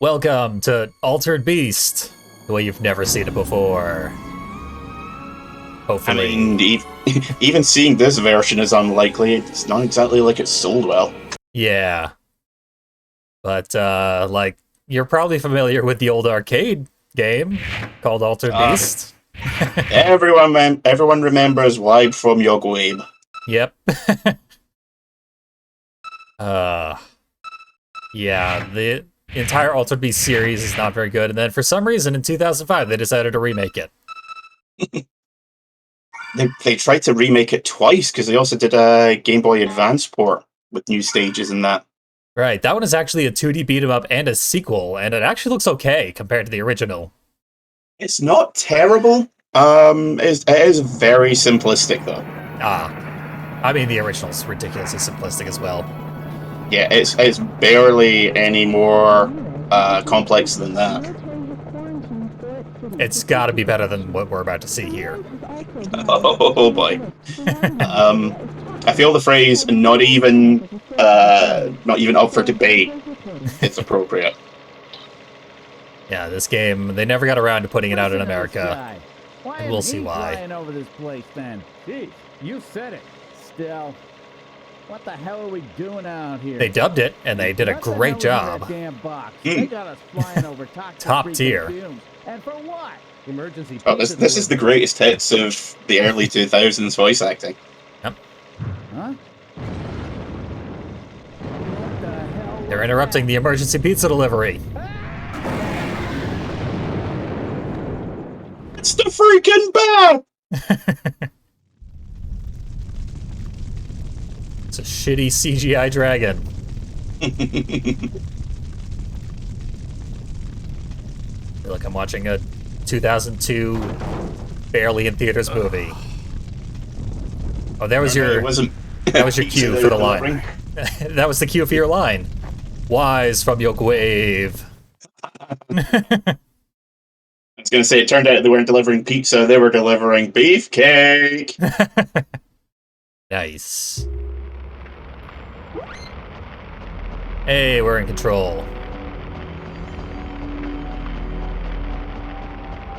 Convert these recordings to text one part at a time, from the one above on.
Welcome to Altered Beast, the way you've never seen it before. I Hopefully. mean, even seeing this version is unlikely. It's not exactly like it's sold well. Yeah. But, like, you're probably familiar with the old arcade game called Altered Beast. Everyone remembers Wibe from Your Wabe. Yep. Yeah, the entire Altered Beast series is not very good, and then for some reason in 2005 they decided to remake it. They tried to remake it twice because they also did a Game Boy Advance port with new stages and that. Right, that one is actually a 2D beat 'em up and a sequel, and it actually looks okay compared to the original. It's not terrible. It is very simplistic though. I mean the original's ridiculously simplistic as well. Yeah, it's barely any more complex than that. It's got to be better than what we're about to see here. Oh boy. I feel the phrase not even up for debate is appropriate. Yeah, this game, they never got around to putting it out in America. And we'll see why. Over this place, then. Jeez, you said it. Still, what the hell are we doing out here? They dubbed it, and they did a great job. They got us flying over Top tier. And for what? Emergency. Oh, this is the greatest hits of the early 2000s voice acting. Yep. Huh? What the hell? They're interrupting the emergency pizza delivery. It's the freaking bat! It's a shitty CGI dragon. I feel like I'm watching a 2002 barely in theaters movie. Oh, that was your cue for the line. That was the cue for your line. Wise from your grave. I was going to say, it turned out they weren't delivering pizza, they were delivering beefcake. Nice. Hey, we're in control.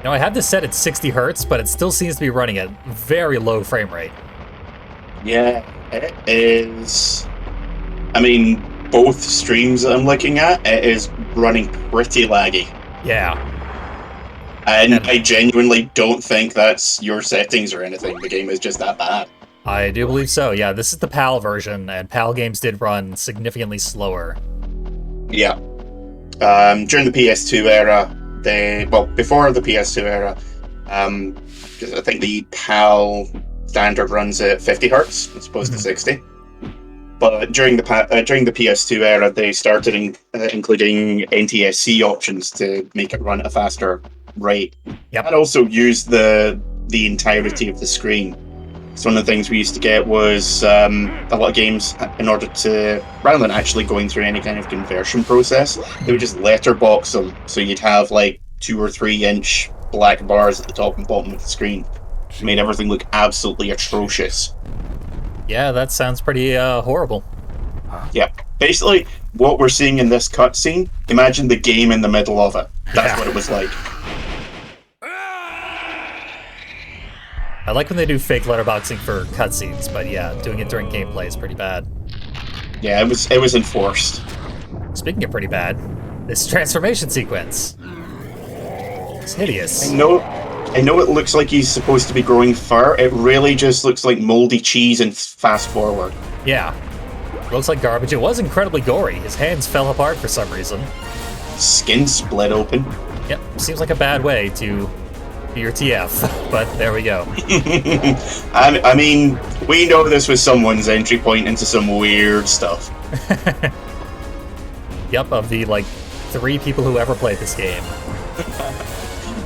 Now, I have this set at 60 hertz, but it still seems to be running at very low frame rate. Yeah, it is. I mean, both streams that I'm looking at, it is running pretty laggy. Yeah. And I genuinely don't think that's your settings or anything. The game is just that bad. I do believe so. Yeah, this is the PAL version, and PAL games did run significantly slower. Yeah. During the PS2 era, before the PS2 era, 'cause I think the PAL standard runs at 50 hertz as opposed to 60. But during the PS2 era, they started including NTSC options to make it run at a faster rate. Yep. And also use the entirety of the screen. So one of the things we used to get was a lot of games, in order to, rather than actually going through any kind of conversion process, they would just letterbox them. So you'd have like 2 or 3 inch black bars at the top and bottom of the screen. It made everything look absolutely atrocious. Yeah, that sounds pretty horrible. Yeah. Basically, what we're seeing in this cutscene, imagine the game in the middle of it. That's what it was like. I like when they do fake letterboxing for cutscenes, but yeah, doing it during gameplay is pretty bad. Yeah, it was enforced. Speaking of pretty bad, this transformation sequence. It's hideous. I know it looks like he's supposed to be growing fur. It really just looks like moldy cheese and fast forward. Yeah. Looks like garbage. It was incredibly gory. His hands fell apart for some reason. Skin split open. Yep, seems like a bad way to do your TF, but there we go. I mean, we know this was someone's entry point into some weird stuff. Yep, of the, 3 people who ever played this game.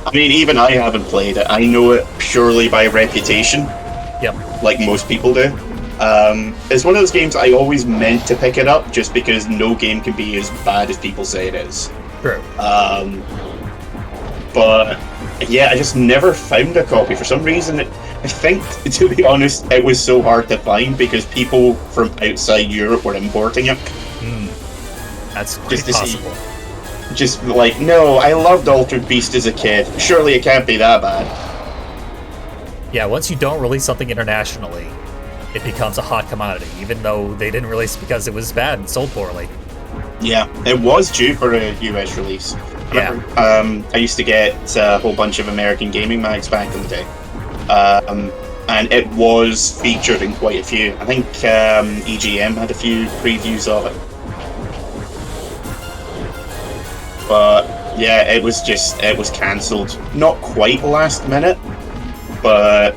I mean, even I haven't played it. I know it purely by reputation. Yep. Like most people do. It's one of those games I always meant to pick it up just because no game can be as bad as people say it is. True. But yeah, I just never found a copy. For some reason, I think, to be honest, it was so hard to find because people from outside Europe were importing it. That's Just to possible. Just like, no, I loved Altered Beast as a kid. Surely it can't be that bad. Yeah, once you don't release something internationally, it becomes a hot commodity, even though they didn't release it because it was bad and sold poorly. Yeah, it was due for a US release. Yeah. I used to get a whole bunch of American gaming mags back in the day. And it was featured in quite a few. I think EGM had a few previews of it. But yeah, it was cancelled. Not quite last minute, but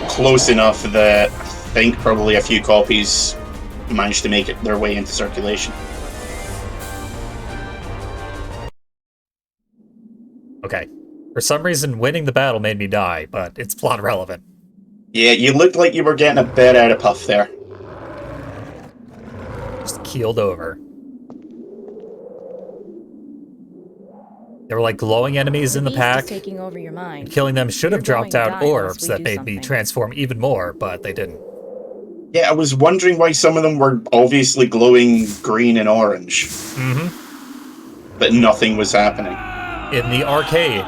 close enough that I think probably a few copies managed to make it their way into circulation. Okay. For some reason, winning the battle made me die, but it's plot relevant. Yeah, you looked like you were getting a bit out of puff there. Just keeled over. There were like glowing enemies in the pack. Taking over your mind. And killing them should have dropped out orbs that made something. me transform even more, but they didn't. Yeah, I was wondering why some of them were obviously glowing green and orange. Mm-hmm. But nothing was happening. In the arcade,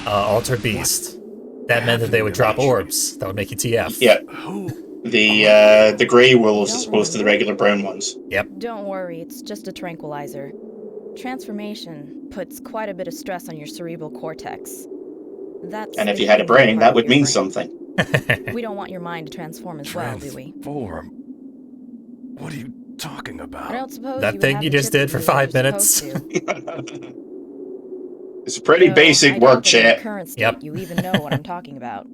Altered Beast, that meant that they would drop orbs. That would make you TF. Yeah. The grey wolves as opposed to the regular brown ones. Yep. Don't worry, it's just a tranquilizer. Transformation puts quite a bit of stress on your cerebral cortex. And if you had a brain, that would mean something. We don't want your mind to transform as well, do we? Transform? What are you talking about? I don't suppose That thing you just did for 5 minutes. It's pretty basic work, chat. Yep. You even know what I'm talking about.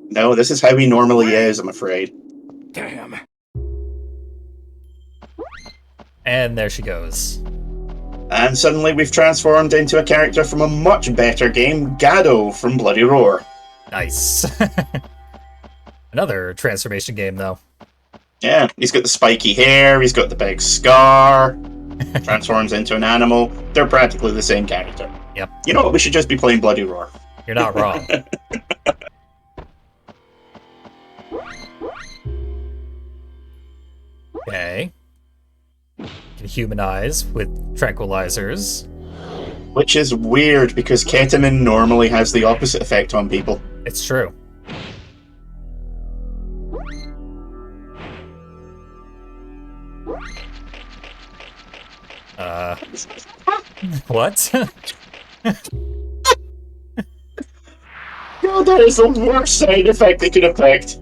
No, this is how he normally is, I'm afraid. Damn. And there she goes. And suddenly we've transformed into a character from a much better game, Gado from Bloody Roar. Nice. Another transformation game, though. Yeah, he's got the spiky hair, he's got the big scar, transforms into an animal. They're practically the same character. Yep. You know what, we should just be playing Bloody Roar. You're not wrong. Okay. Can humanize with tranquilizers. Which is weird, because ketamine normally has the opposite effect on people. It's true. What? God, that is the worst side effect they could affect.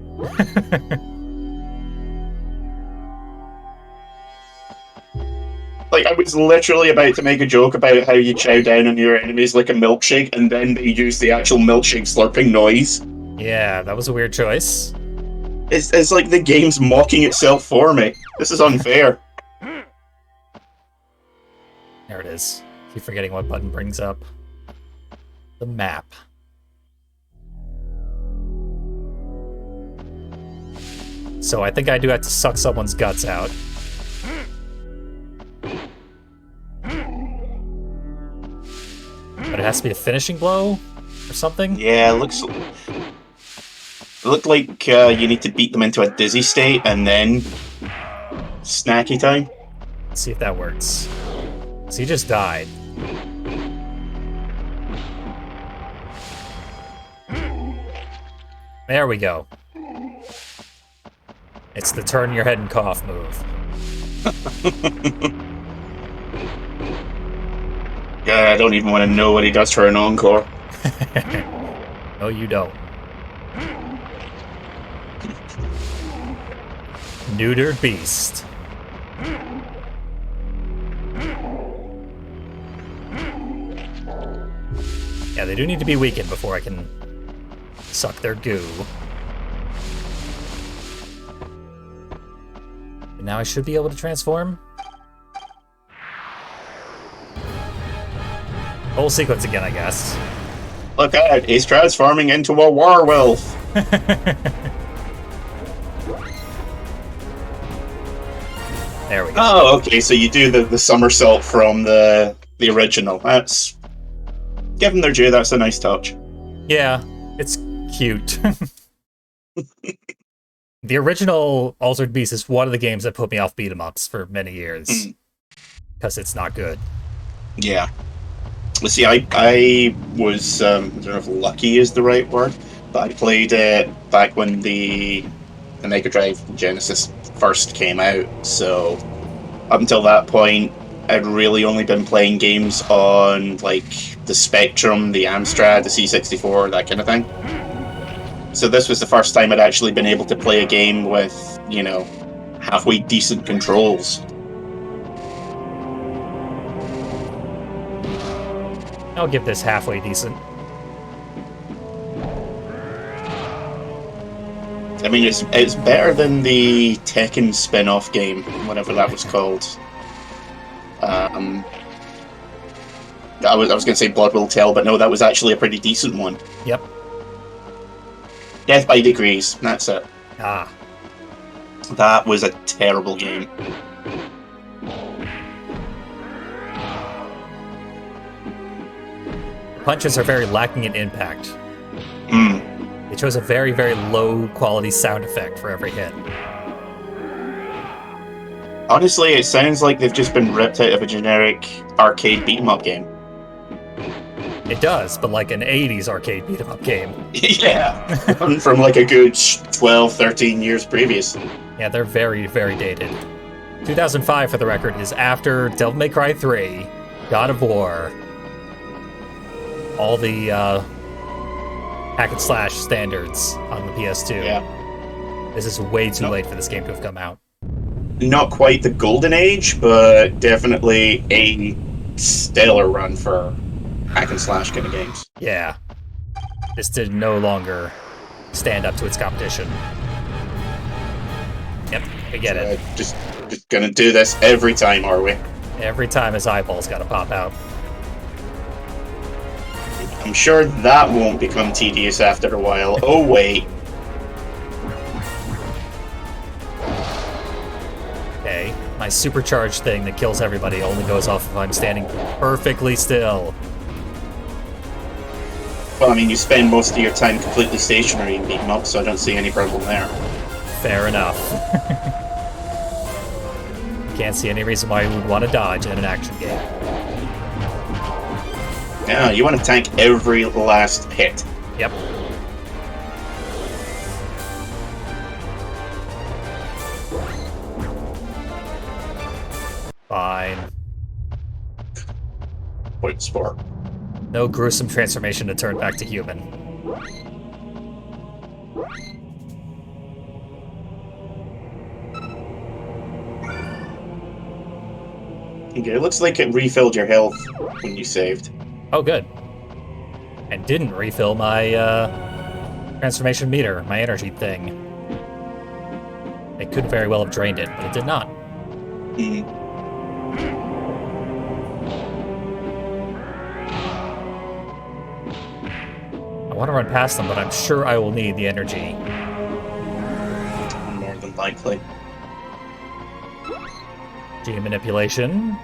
Like, I was literally about to make a joke about how you chow down on your enemies like a milkshake, and then they use the actual milkshake slurping noise. Yeah, that was a weird choice. It's like the game's mocking itself for me. This is unfair. There it is. Keep forgetting what button brings up. The map. So I think I do have to suck someone's guts out. But it has to be a finishing blow or something? Yeah, it looked like you need to beat them into a dizzy state and then snacky time. Let's see if that works. So he just died. There we go. It's the turn your head and cough move. God, I don't even want to know what he does for an encore. No, you don't. Neutered beast. Yeah, they do need to be weakened before I can suck their goo. But now I should be able to transform. Whole sequence again, I guess. Look out, he's transforming into a werewolf. There we go. Oh, okay, so you do the somersault from the original. That's... Give them their due, that's a nice touch. Yeah, it's cute. The original Altered Beast is one of the games that put me off beat-em-ups for many years. because it's not good. Yeah. Well, see, I was, I don't know if lucky is the right word, but I played it back when the Mega Drive Genesis first came out, so up until that point, I'd really only been playing games on, like, the Spectrum, the Amstrad, the C64, that kind of thing. So this was the first time I'd actually been able to play a game with, you know, halfway decent controls. I'll give this halfway decent. I mean, it's better than the Tekken spin-off game, whatever that was called. I was going to say Blood Will Tell, but no, that was actually a pretty decent one. Yep. Death by Degrees, that's it. Ah. That was a terrible game. Punches are very lacking in impact. Hmm. It shows a very, very low quality sound effect for every hit. Honestly, it sounds like they've just been ripped out of a generic arcade beat-em-up game. It does, but like an 80s arcade beat-em-up game. Yeah. From like a good 12, 13 years previous. Yeah, they're very, very dated. 2005, for the record, is after Devil May Cry 3, God of War, all the hack and slash standards on the PS2. Yeah. This is way too late for this game to have come out. Not quite the golden age, but definitely a stellar run for hack and slash kind of games. Yeah. This did no longer stand up to its competition. Yep, I get it. Just gonna do this every time, are we? Every time his eyeball's gotta pop out. I'm sure that won't become tedious after a while. Oh, wait. Okay, my supercharged thing that kills everybody only goes off if I'm standing perfectly still. Well, I mean, you spend most of your time completely stationary in beat 'em up, so I don't see any problem there. Fair enough. Can't see any reason why you would want to dodge in an action game. Yeah, you want to tank every last hit. Yep. Fine. Points for. No gruesome transformation to turn back to human. Okay, it looks like it refilled your health when you saved. Oh, good. And didn't refill my transformation meter, my energy thing. It could very well have drained it, but it did not. I want to run past them, but I'm sure I will need the energy. More than likely. Gene manipulation.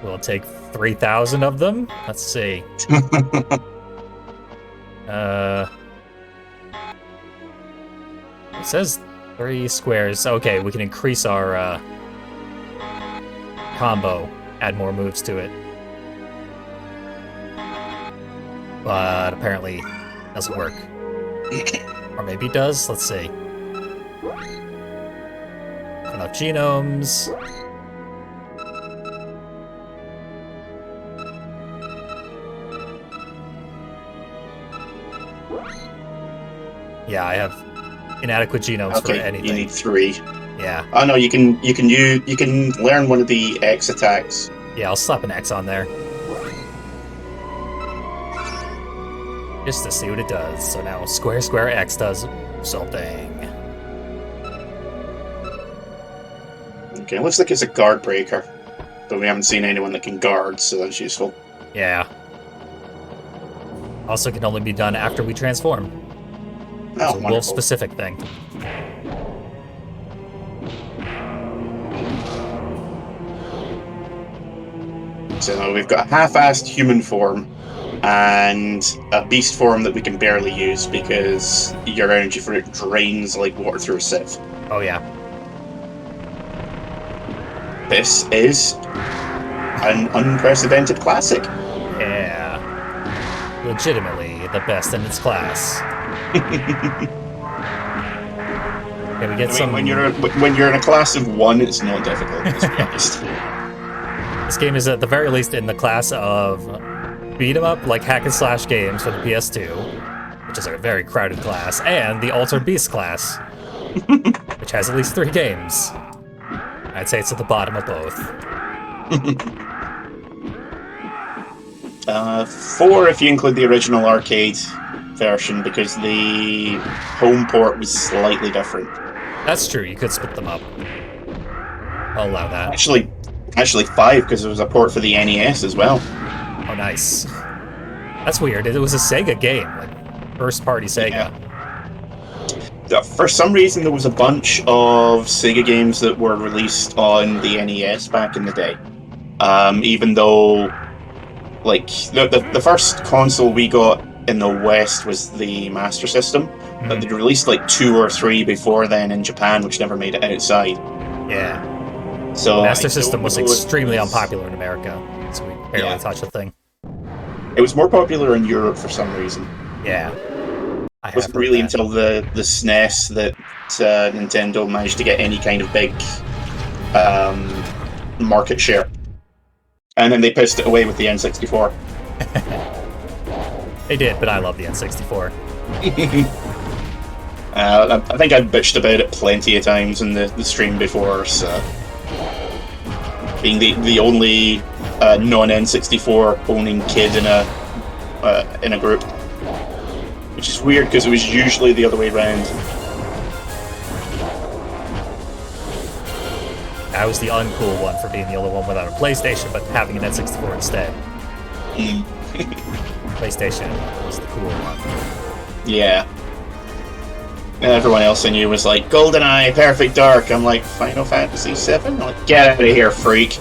We'll take 3,000 of them. Let's see. It says 3 squares. Okay, we can increase our combo, add more moves to it. But apparently it doesn't work. Or maybe it does? Let's see. Enough genomes. Yeah, I have inadequate genomes for anything. You need 3. Yeah. Oh no, you can learn one of the X attacks. Yeah, I'll slap an X on there. Just to see what it does. So now square square X does something. Okay, it looks like it's a guard breaker. But we haven't seen anyone that can guard, so that's useful. Yeah. Also can only be done after we transform. Oh, It's a wolf-specific thing. So we've got a half-assed human form and a beast form that we can barely use because your energy for it drains like water through a sieve. Oh yeah. this is an unprecedented classic. Yeah. Legitimately the best in its class. Can we get some... When you're in a class of one, it's not difficult, let's be honest. This game is at the very least in the class of beat-em-up, like hack-and-slash games for the PS2, which is a very crowded class, and the Altered Beast class, which has at least 3 games. I'd say it's at the bottom of both. 4 if you include the original arcade version, because the home port was slightly different. That's true, you could split them up. I'll allow that. Actually 5, because there was a port for the NES as well. Oh, nice. That's weird. It was a Sega game, like first-party Sega. Yeah. For some reason, there was a bunch of Sega games that were released on the NES back in the day. Even though, like, the first console we got in the West was the Master System, but they released like 2 or 3 before then in Japan, which never made it outside. Yeah. So Master System was extremely unpopular in America, so we barely touched the thing. It was more popular in Europe for some reason. Yeah. It wasn't really until the SNES that Nintendo managed to get any kind of big market share. And then they pissed it away with the N64. They did, but I love the N64. I think I've bitched about it plenty of times in the stream before, so... Being the only non-N64 owning kid in a group. Which is weird, because it was usually the other way around. I was the uncool one for being the only one without a PlayStation, but having an N64 instead. PlayStation was the cool one. Yeah. And everyone else I knew was like, GoldenEye, Perfect Dark. I'm like, Final Fantasy VII? I'm like, get out of here, freak.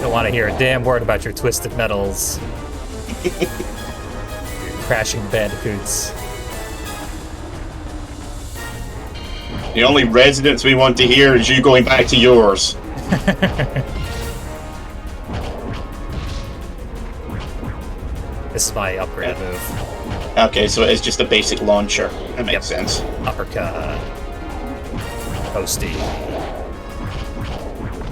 Don't want to hear a damn word about your Twisted Metals. Your Crashing Bandicoots. The only residence we want to hear is you going back to yours. This is my upgrade move. Okay, so it's just a basic launcher. That makes sense. Uppercut. Posty.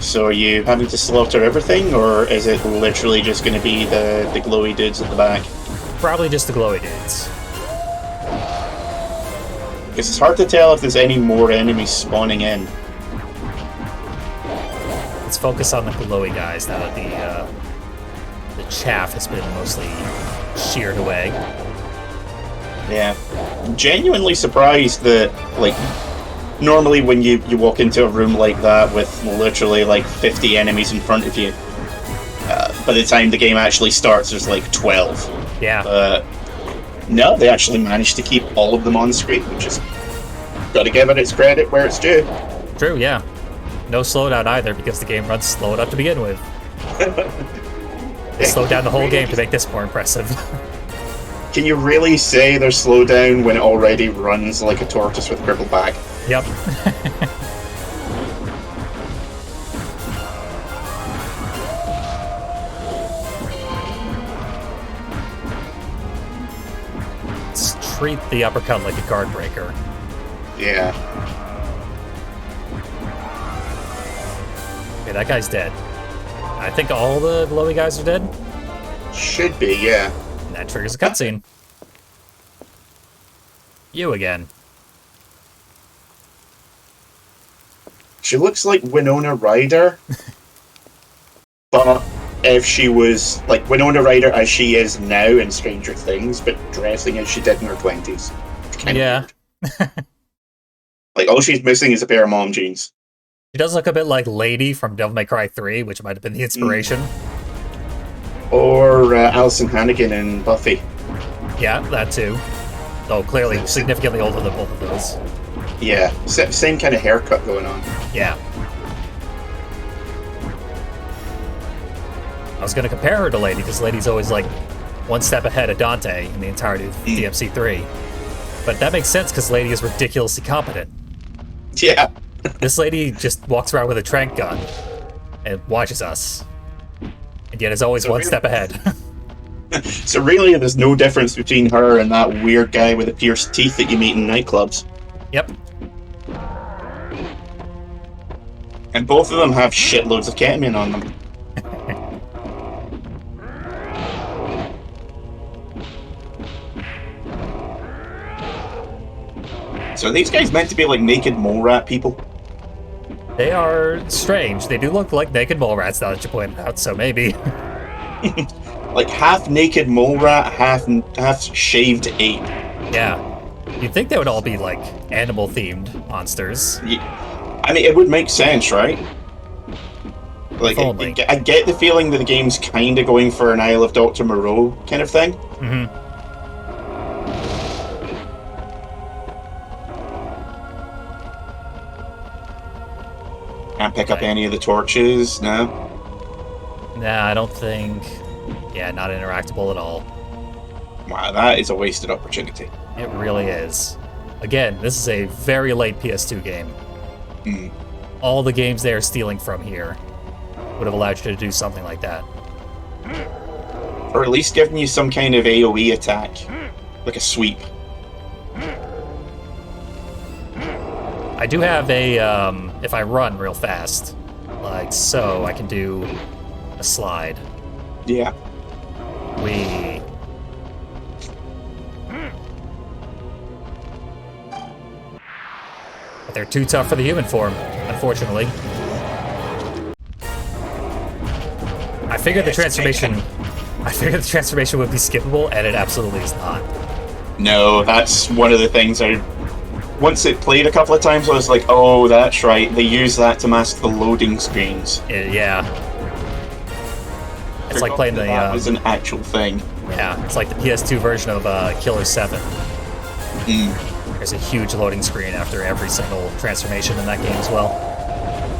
So are you having to slaughter everything, or is it literally just going to be the glowy dudes at the back? Probably just the glowy dudes. Because it's hard to tell if there's any more enemies spawning in. Let's focus on the glowy guys now that the chaff has been mostly sheared away. Yeah. I'm genuinely surprised that, like, normally when you walk into a room like that with literally like 50 enemies in front of you, by the time the game actually starts there's like 12. Yeah. No, they actually managed to keep all of them on screen, which is... Gotta give it its credit where it's due. True, yeah. No slowdown either, because the game runs slow enough to begin with. They slowed down the whole game to make this more impressive. Can you really say there's slowdown when it already runs like a tortoise with a crippled back? Yep. Let's treat the uppercut like a guard breaker. Yeah. Okay, that guy's dead. I think all the glowy guys are dead. Should be, yeah. And that triggers a cutscene. You again. She looks like Winona Ryder. But if she was like Winona Ryder as she is now in Stranger Things, but dressing as she did in her 20s. Yeah. Like, all she's missing is a pair of mom jeans. She does look a bit like Lady from Devil May Cry 3, which might have been the inspiration. Or Alison Hannigan in Buffy. Yeah, that too. Though clearly significantly older than both of those. Yeah, same kind of haircut going on. Yeah. I was going to compare her to Lady, because Lady's always like one step ahead of Dante in the entirety of DMC3. But that makes sense, because Lady is ridiculously competent. Yeah. This lady just walks around with a tranq gun and watches us. And yet is always one step ahead. So really, there's no difference between her and that weird guy with the pierced teeth that you meet in nightclubs. Yep. And both of them have shitloads of ketamine on them. So are these guys meant to be like naked mole rat people? They are strange. They do look like naked mole rats now that you point it out, so maybe. Like half naked mole rat, half shaved ape. Yeah. You'd think they would all be like animal themed monsters. Yeah. I mean, it would make sense, right? Like, I get the feeling that the game's kind of going for an Isle of Dr. Moreau kind of thing. Mm-hmm. Can't pick up any of the torches, no? Nah, I don't think... Yeah, not interactable at all. Wow, that is a wasted opportunity. It really is. Again, this is a very late PS2 game. Mm. All the games they are stealing from here would have allowed you to do something like that. Or at least giving you some kind of AoE attack. Like a sweep. I do have a, if I run real fast, like so, I can do a slide. Yeah. But they're too tough for the human form, unfortunately. I figured the transformation would be skippable, and it absolutely is not. No, that's one of the things once it played a couple of times, I was like, oh, that's right, they use that to mask the loading screens. Yeah. It's like playing that was an actual thing. Yeah, it's like the PS2 version of Killer 7. Mm. There's a huge loading screen after every single transformation in that game as well.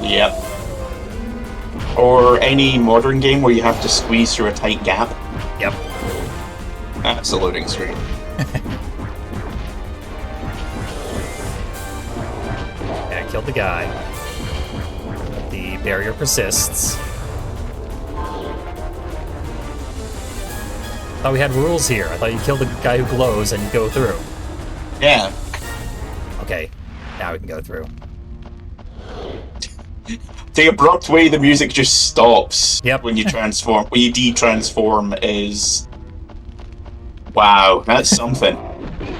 Yep. Or any modern game where you have to squeeze through a tight gap. Yep. That's a loading screen. Yeah, I killed the guy. The barrier persists. I thought we had rules here. I thought you kill the guy who glows and you go through. Yeah. Okay, now we can go through. The abrupt way the music just stops when you transform, when you de-transform is... Wow, that's something.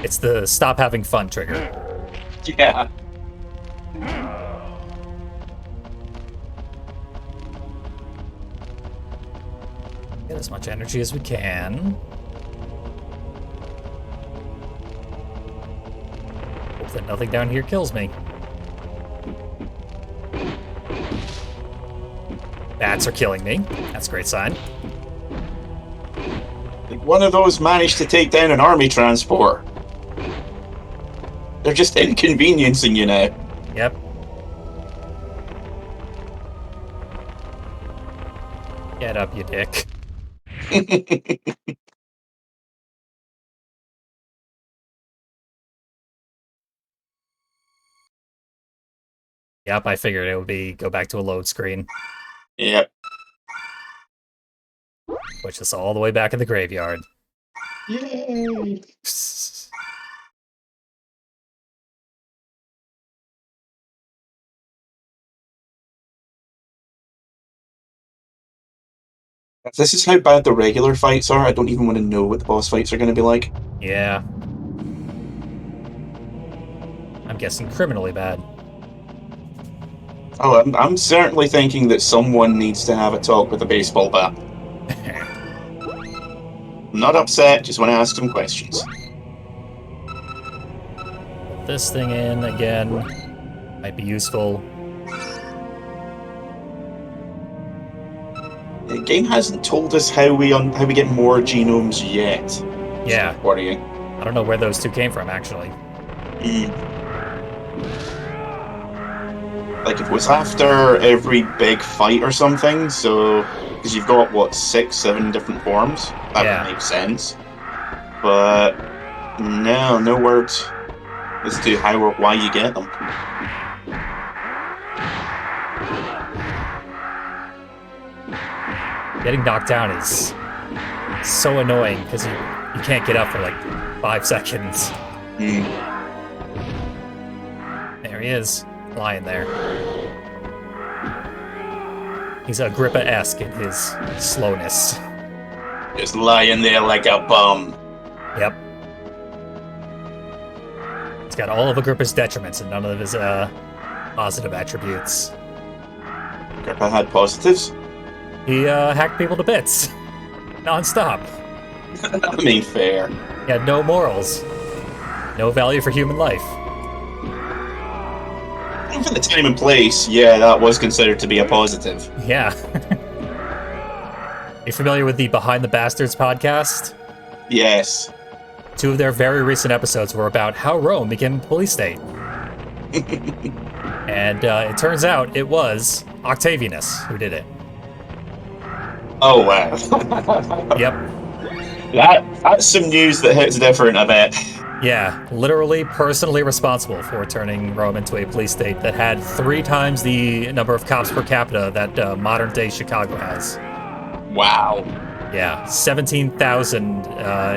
It's the stop having fun trigger. Yeah. Get as much energy as we can. Hope that nothing down here kills me. Bats are killing me. That's a great sign. One of those managed to take down an army transport. They're just inconveniencing you now. Yep. Get up, you dick. Yep, I figured it would go back to a load screen. Yep. Push us all the way back in the graveyard. Yay! If this is how bad the regular fights are, I don't even want to know what the boss fights are going to be like. Yeah. I'm guessing criminally bad. Oh, I'm certainly thinking that someone needs to have a talk with a baseball bat. I'm not upset, just want to ask some questions. Put this thing in again. Might be useful. The game hasn't told us how we get more genomes yet. Yeah. Worrying. I don't know where those two came from, actually. Like, if it was after every big fight or something, so... Because you've got, what, 6, 7 different forms? That would make sense. But... No word as to how or why you get them. Getting knocked down is so annoying because you can't get up for like 5 seconds. There he is, lying there. He's Agrippa-esque in his slowness. Just lying there like a bum. Yep. He's got all of Agrippa's detriments and none of his positive attributes. Agrippa had positives? He hacked people to bits. Non-stop. I mean, fair. He had no morals. No value for human life. And for the time and place, yeah, that was considered to be a positive. Yeah. You familiar with the Behind the Bastards podcast? Yes. 2 of their very recent episodes were about how Rome became a police state. And it turns out it was Octavianus who did it. Oh, wow. Yep. That's some news that hits different, I bet. Yeah, literally personally responsible for turning Rome into a police state that had 3 times the number of cops per capita that modern-day Chicago has. Wow. Yeah, 17,000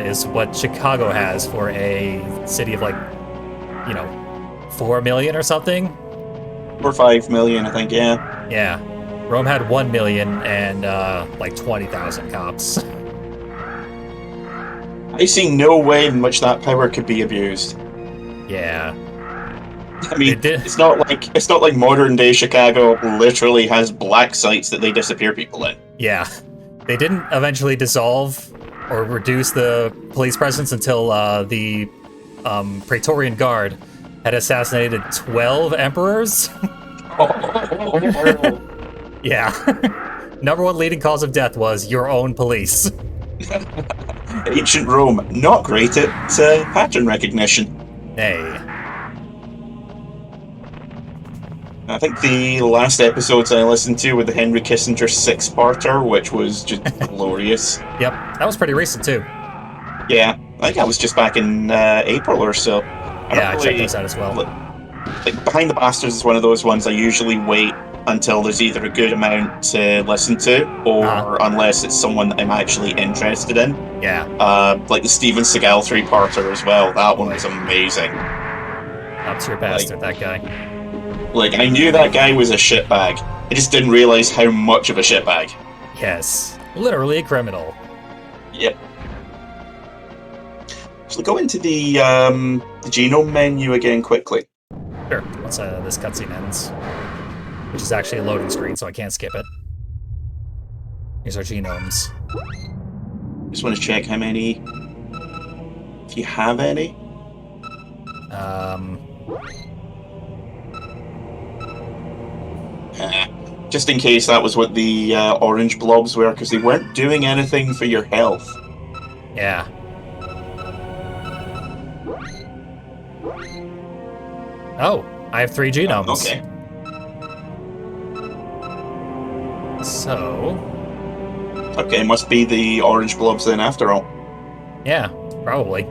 is what Chicago has for a city of 4 million or something? 4 or 5 million, I think, yeah. Yeah. Rome had 1 million and 20,000 cops. I see no way in which that power could be abused. Yeah. I mean, it's not like modern day Chicago literally has black sites that they disappear people in. Yeah. They didn't eventually dissolve or reduce the police presence until the Praetorian Guard had assassinated 12 emperors. Yeah. Number 1 leading cause of death was your own police. Ancient Rome, not great at pattern recognition. Nay. I think the last episodes I listened to were the Henry Kissinger 6-parter, which was just glorious. Yep, that was pretty recent too. Yeah, I think that was just back in April or so. I checked those out as well. Like, Behind the Bastards is one of those ones I usually wait until there's either a good amount to listen to, or unless it's someone that I'm actually interested in. Yeah. Like the Steven Seagal 3-parter as well. That one was amazing. Up to your bastard, that guy. Like, I knew that guy was a shitbag. I just didn't realize how much of a shitbag. Yes. Literally a criminal. Yep. So go into the genome menu again quickly. Sure, once this cutscene ends. Which is actually a loading screen, so I can't skip it. Here's our genomes. Just want to check how many... if you have any. Just in case that was what the orange blobs were, because they weren't doing anything for your health. Yeah. Oh, I have 3 genomes. Okay. So... okay, must be the orange blobs then after all. Yeah, probably.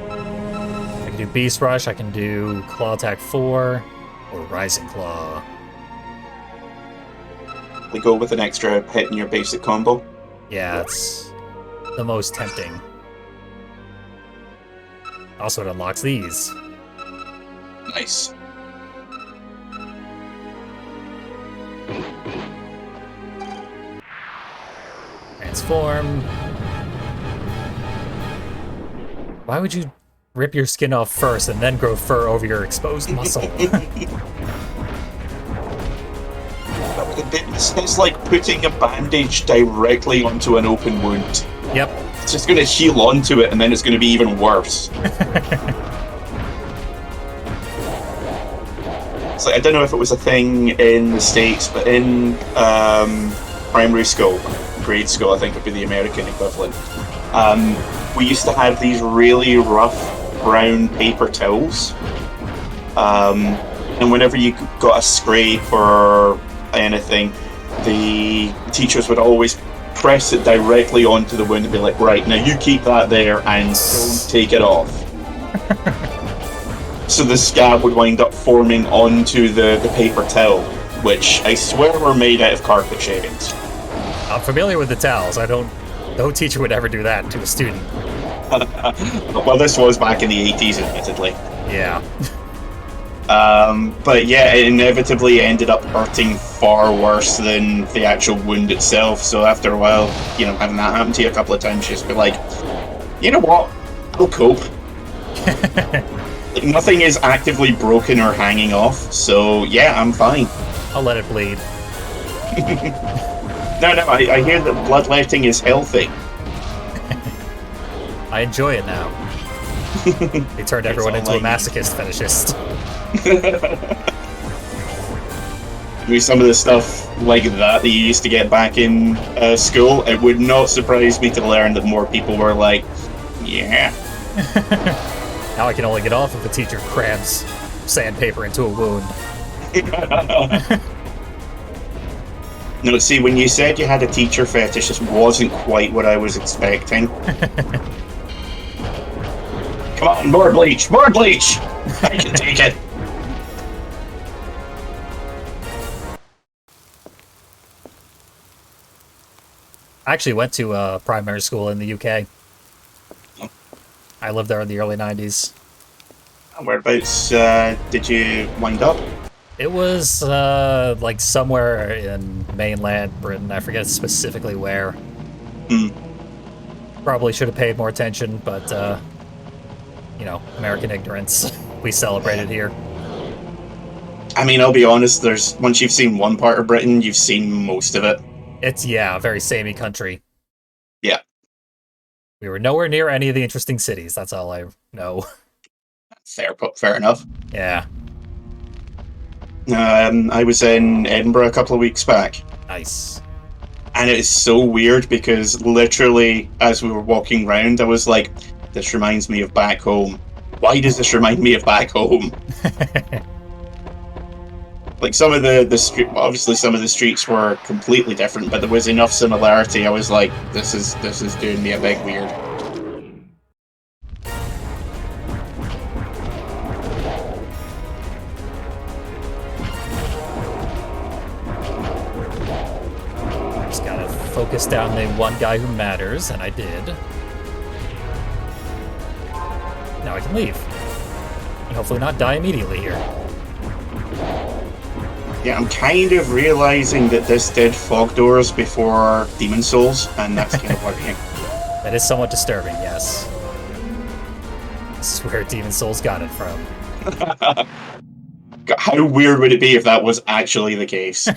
I can do Beast Rush, I can do Claw Attack 4, or Rising Claw. We go with an extra hit in your basic combo. Yeah, it's the most tempting. Also, it unlocks these. Nice. Transform. Why would you rip your skin off first and then grow fur over your exposed muscle? It's like putting a bandage directly onto an open wound. Yep. It's just going to heal onto it, and then it's going to be even worse. It's like, I don't know if it was a thing in the States, but in primary school, grade school, I think would be the American equivalent, we used to have these really rough brown paper towels. And whenever you got a scrape or anything, the teachers would always press it directly onto the wound and be like, right, now you keep that there and don't take it off. So the scab would wind up forming onto the paper towel. which I swear were made out of carpet shavings. I'm familiar with the towels. No teacher would ever do that to a student. Well, this was back in the 80s, admittedly. Yeah. But yeah, it inevitably ended up hurting far worse than the actual wound itself. So after a while, having that happen to you a couple of times, you just be like, you know what? I'll cope. Like, nothing is actively broken or hanging off, so yeah, I'm fine. I'll let it bleed. No, I hear that bloodletting is healthy. I enjoy it now. They turned everyone into a masochist fetishist. With some of the stuff like that you used to get back in school, it would not surprise me to learn that more people were like, yeah. Now I can only get off if the teacher crams sandpaper into a wound. No, see, when you said you had a teacher fetish, this wasn't quite what I was expecting. Come on, more bleach! More bleach! I can take it! I actually went to primary school in the UK. I lived there in the early 90s. Whereabouts did you wind up? It was like somewhere in mainland Britain. I forget specifically where. Probably should have paid more attention, but American ignorance. We celebrated here. I mean, I'll be honest, once you've seen one part of Britain, you've seen most of it. It's, a very samey country. Yeah. We were nowhere near any of the interesting cities, that's all I know. Fair enough. Yeah. I was in Edinburgh a couple of weeks back. Nice. And it is so weird because literally, as we were walking around, I was like, this reminds me of back home. Why does this remind me of back home? Like, some of the street, obviously some of the streets were completely different, but there was enough similarity. I was like, this is doing me a big weird. Just gotta focus down the one guy who matters, and I did. Now I can leave. And hopefully not die immediately here. Yeah, I'm kind of realizing that this did fog doors before Demon Souls, and that's kind of worrying. That is somewhat disturbing, yes. This is where Demon Souls got it from. How weird would it be if that was actually the case?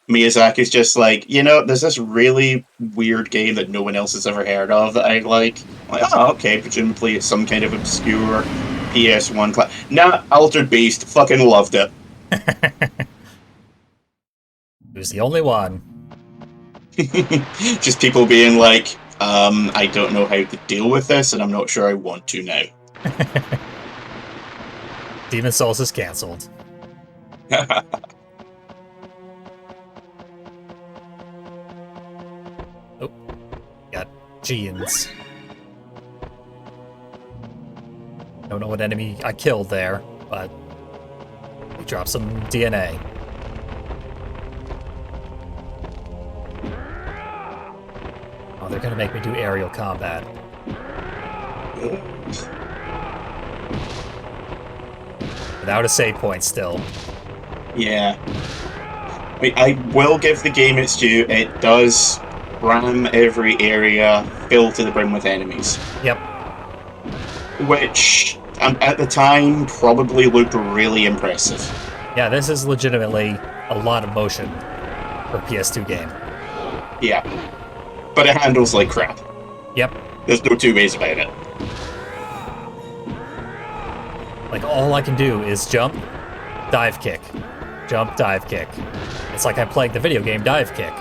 Miyazaki's just like, there's this really weird game that no one else has ever heard of that I like. I'm like, oh, okay, presumably it's some kind of obscure PS1 Nah, Altered Beast, fucking loved it. It was the only one. Just people being like, I don't know how to deal with this, and I'm not sure I want to now. Demon Souls is cancelled. Oh, got Geans. Don't know what enemy I killed there, but we dropped some DNA. Oh, they're gonna make me do aerial combat. Without a save point still. Yeah. I mean, I will give the game its due. It does ram every area filled to the brim with enemies. Yep. Which, at the time, probably looked really impressive. Yeah, this is legitimately a lot of motion for a PS2 game. Yeah. But it handles like crap. Yep. There's no two ways about it. Like, all I can do is jump, dive kick. Jump, dive kick. It's like I'm playing the video game Dive Kick.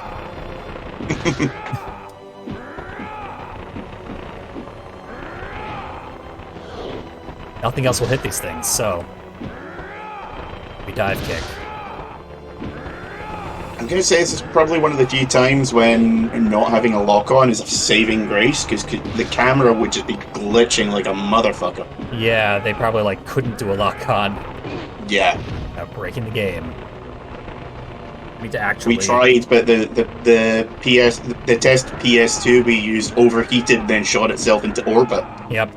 Nothing else will hit these things, so we dive kick. I'm going to say this is probably one of the few times when not having a lock-on is a saving grace, because the camera would just be glitching like a motherfucker. Yeah, they probably, couldn't do a lock-on. Yeah. breaking the game. I need to actually... We tried, but the test PS2 we used overheated, then shot itself into orbit. Yep.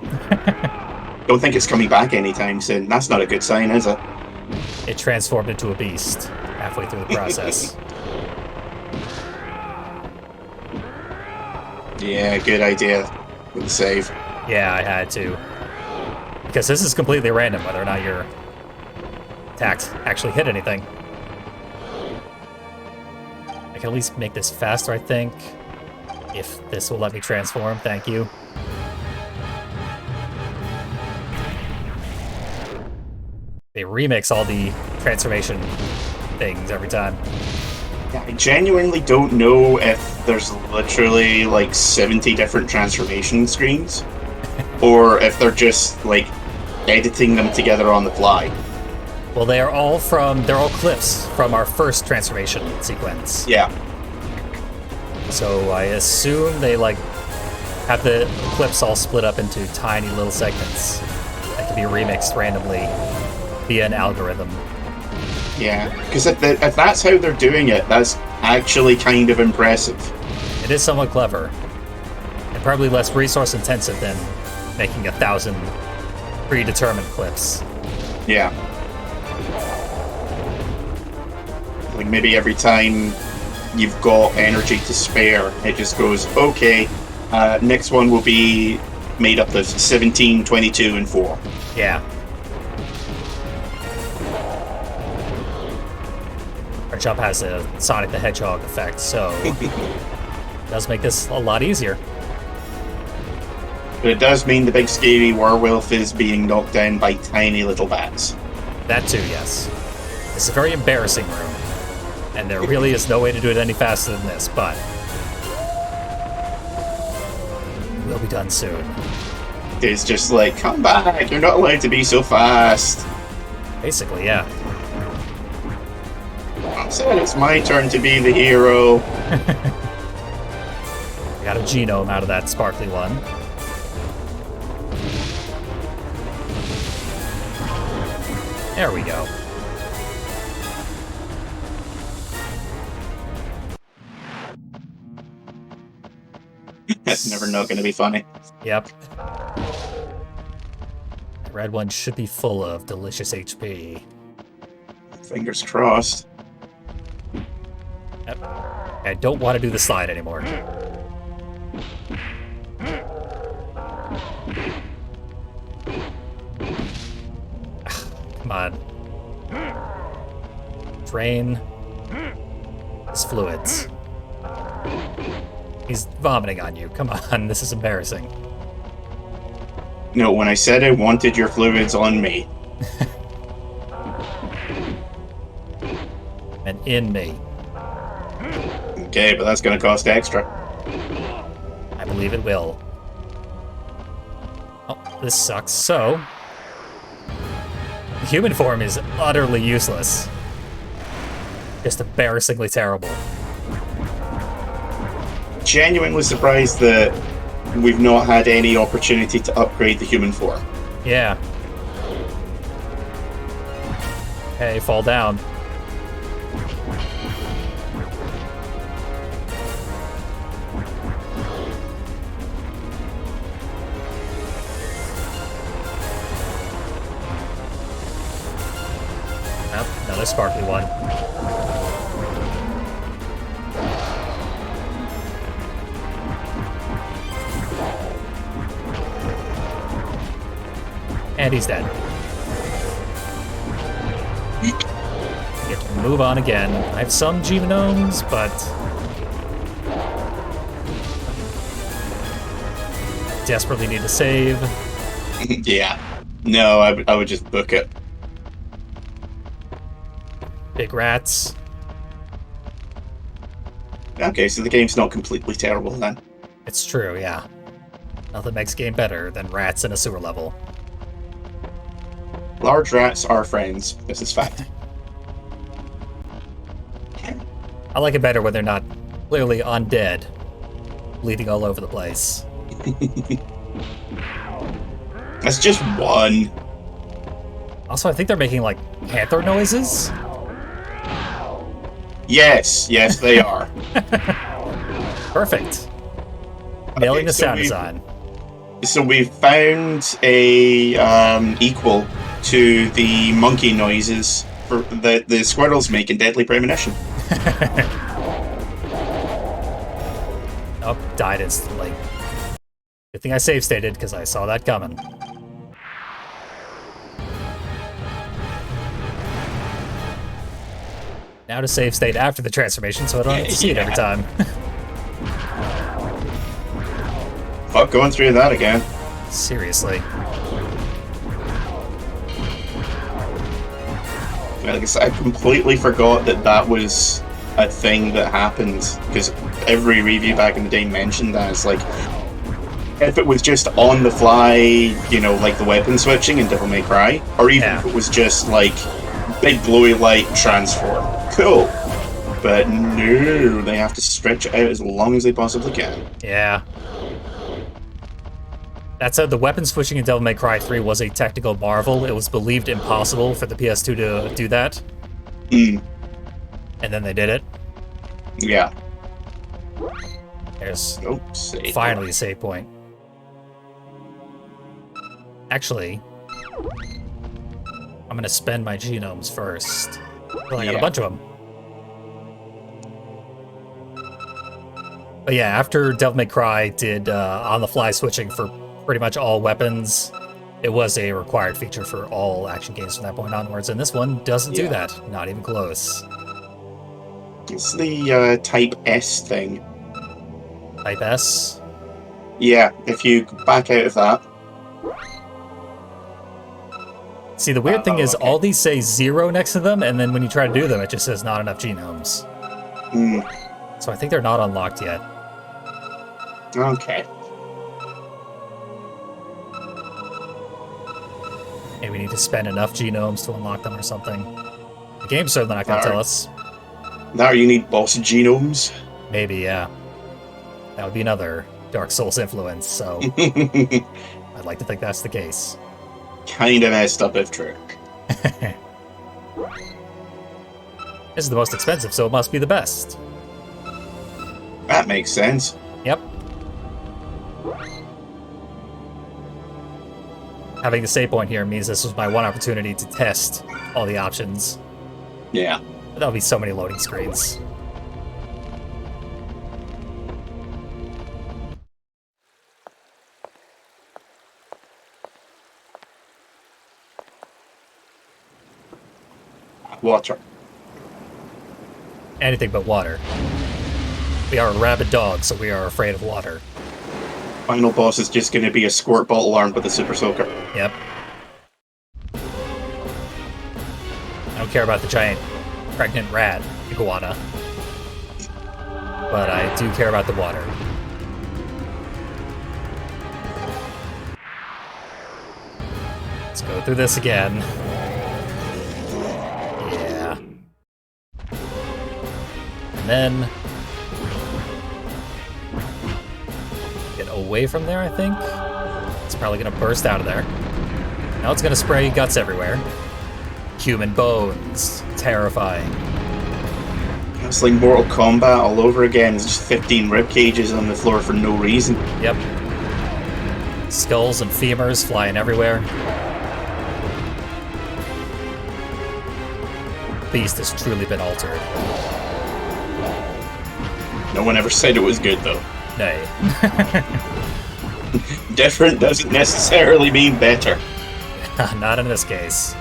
Don't think it's coming back anytime soon. That's not a good sign, is it? It transformed into a beast halfway through the process. Yeah, good idea with the save. Yeah, I had to. Because this is completely random, whether or not your attacks actually hit anything. I can at least make this faster, I think. If this will let me transform, thank you. They remix all the transformation things every time. Yeah, I genuinely don't know if there's literally like 70 different transformation screens, or if they're just like editing them together on the fly. Well, they're all clips from our first transformation sequence. Yeah. So I assume they like have the clips all split up into tiny little segments that can be remixed randomly via an algorithm. Yeah, because if that's how they're doing it, that's actually kind of impressive. It is somewhat clever, and probably less resource intensive than making 1,000 predetermined clips. Yeah. Like maybe every time you've got energy to spare, it just goes, okay, next one will be made up of 17, 22, and 4. Yeah. Our jump has a Sonic the Hedgehog effect, so it does make this a lot easier. But it does mean the big scary werewolf is being knocked down by tiny little bats. That too, yes. It's a very embarrassing room, and there really is no way to do it any faster than this, but we'll be done soon. It's just like, come back, you're not allowed to be so fast. Basically, yeah. I said it's my turn to be the hero. We got a genome out of that sparkly one. There we go. That's never not going to be funny. Yep. The red one should be full of delicious HP. Fingers crossed. Yep. I don't want to do the slide anymore. Come on. Drain his fluids. He's vomiting on you. Come on, this is embarrassing. No, when I said I wanted your fluids on me. And in me. Okay, but that's going to cost extra. I believe it will. Oh, this sucks. So, the human form is utterly useless. Just embarrassingly terrible. Genuinely surprised that we've not had any opportunity to upgrade the human form. Yeah. Hey, fall down. Oh, another sparkly one. And he's dead. Get to move on again. I have some genomes, but I desperately need to save. Yeah. No, I would just book it. Big rats. Okay, so the game's not completely terrible then. It's true, yeah. Nothing makes a game better than rats in a sewer level. Large rats are friends. This is fact. I like it better when they're not clearly undead, bleeding all over the place. That's just one. Also, I think they're making like panther noises? Yes, they are. Perfect. Nailing the so sound design. So we've found a equal to the monkey noises for the squirrels make in Deadly Premonition. Oh, died instantly. Good thing I save stated, because I saw that coming. Now to save state after the transformation, so I don't have to see it every time. Fuck going through that again. Seriously. Like I said, I completely forgot that was a thing that happened, because every review back in the day mentioned that. It's like, if it was just on the fly, you know, like the weapon switching in Devil May Cry, or even if it was just like big glowy light transform, cool. But no, they have to stretch it out as long as they possibly can. Yeah. That said, the weapon switching in Devil May Cry 3 was a technical marvel. It was believed impossible for the PS2 to do that. And then they did it. Yeah. There's finally a save point. Actually, I'm gonna spend my genomes first. Well, I got a bunch of them. But yeah, after Devil May Cry did on-the-fly switching for pretty much all weapons, it was a required feature for all action games from that point onwards, and this one doesn't do that. Not even close. It's the Type S thing. Type S? Yeah, if you back out of that. See, the weird thing is all these say 0 next to them, and then when you try to do them, it just says not enough genomes. So I think they're not unlocked yet. Okay. Maybe we need to spend enough genomes to unlock them or something. The game's certainly not going to tell us. Now you need boss genomes? Maybe, yeah. That would be another Dark Souls influence, so I'd like to think that's the case. Kinda messed up if true. This is the most expensive, so it must be the best. That makes sense. Yep. Having the save point here means this was my one opportunity to test all the options. Yeah. That'll be so many loading screens. Water. Anything but water. We are a rabid dog, so we are afraid of water. Final boss is just going to be a squirt bottle armed with a super soaker. Yep. I don't care about the giant pregnant rat iguana, but I do care about the water. Let's go through this again. Yeah. And then get away from there, I think. It's probably gonna burst out of there. Now it's gonna spray guts everywhere. Human bones. Terrifying. It's like Mortal Kombat all over again. It's just 15 rib cages on the floor for no reason. Yep. Skulls and femurs flying everywhere. Beast has truly been altered. No one ever said it was good, though. Nay. Different doesn't necessarily mean better. Not in this case.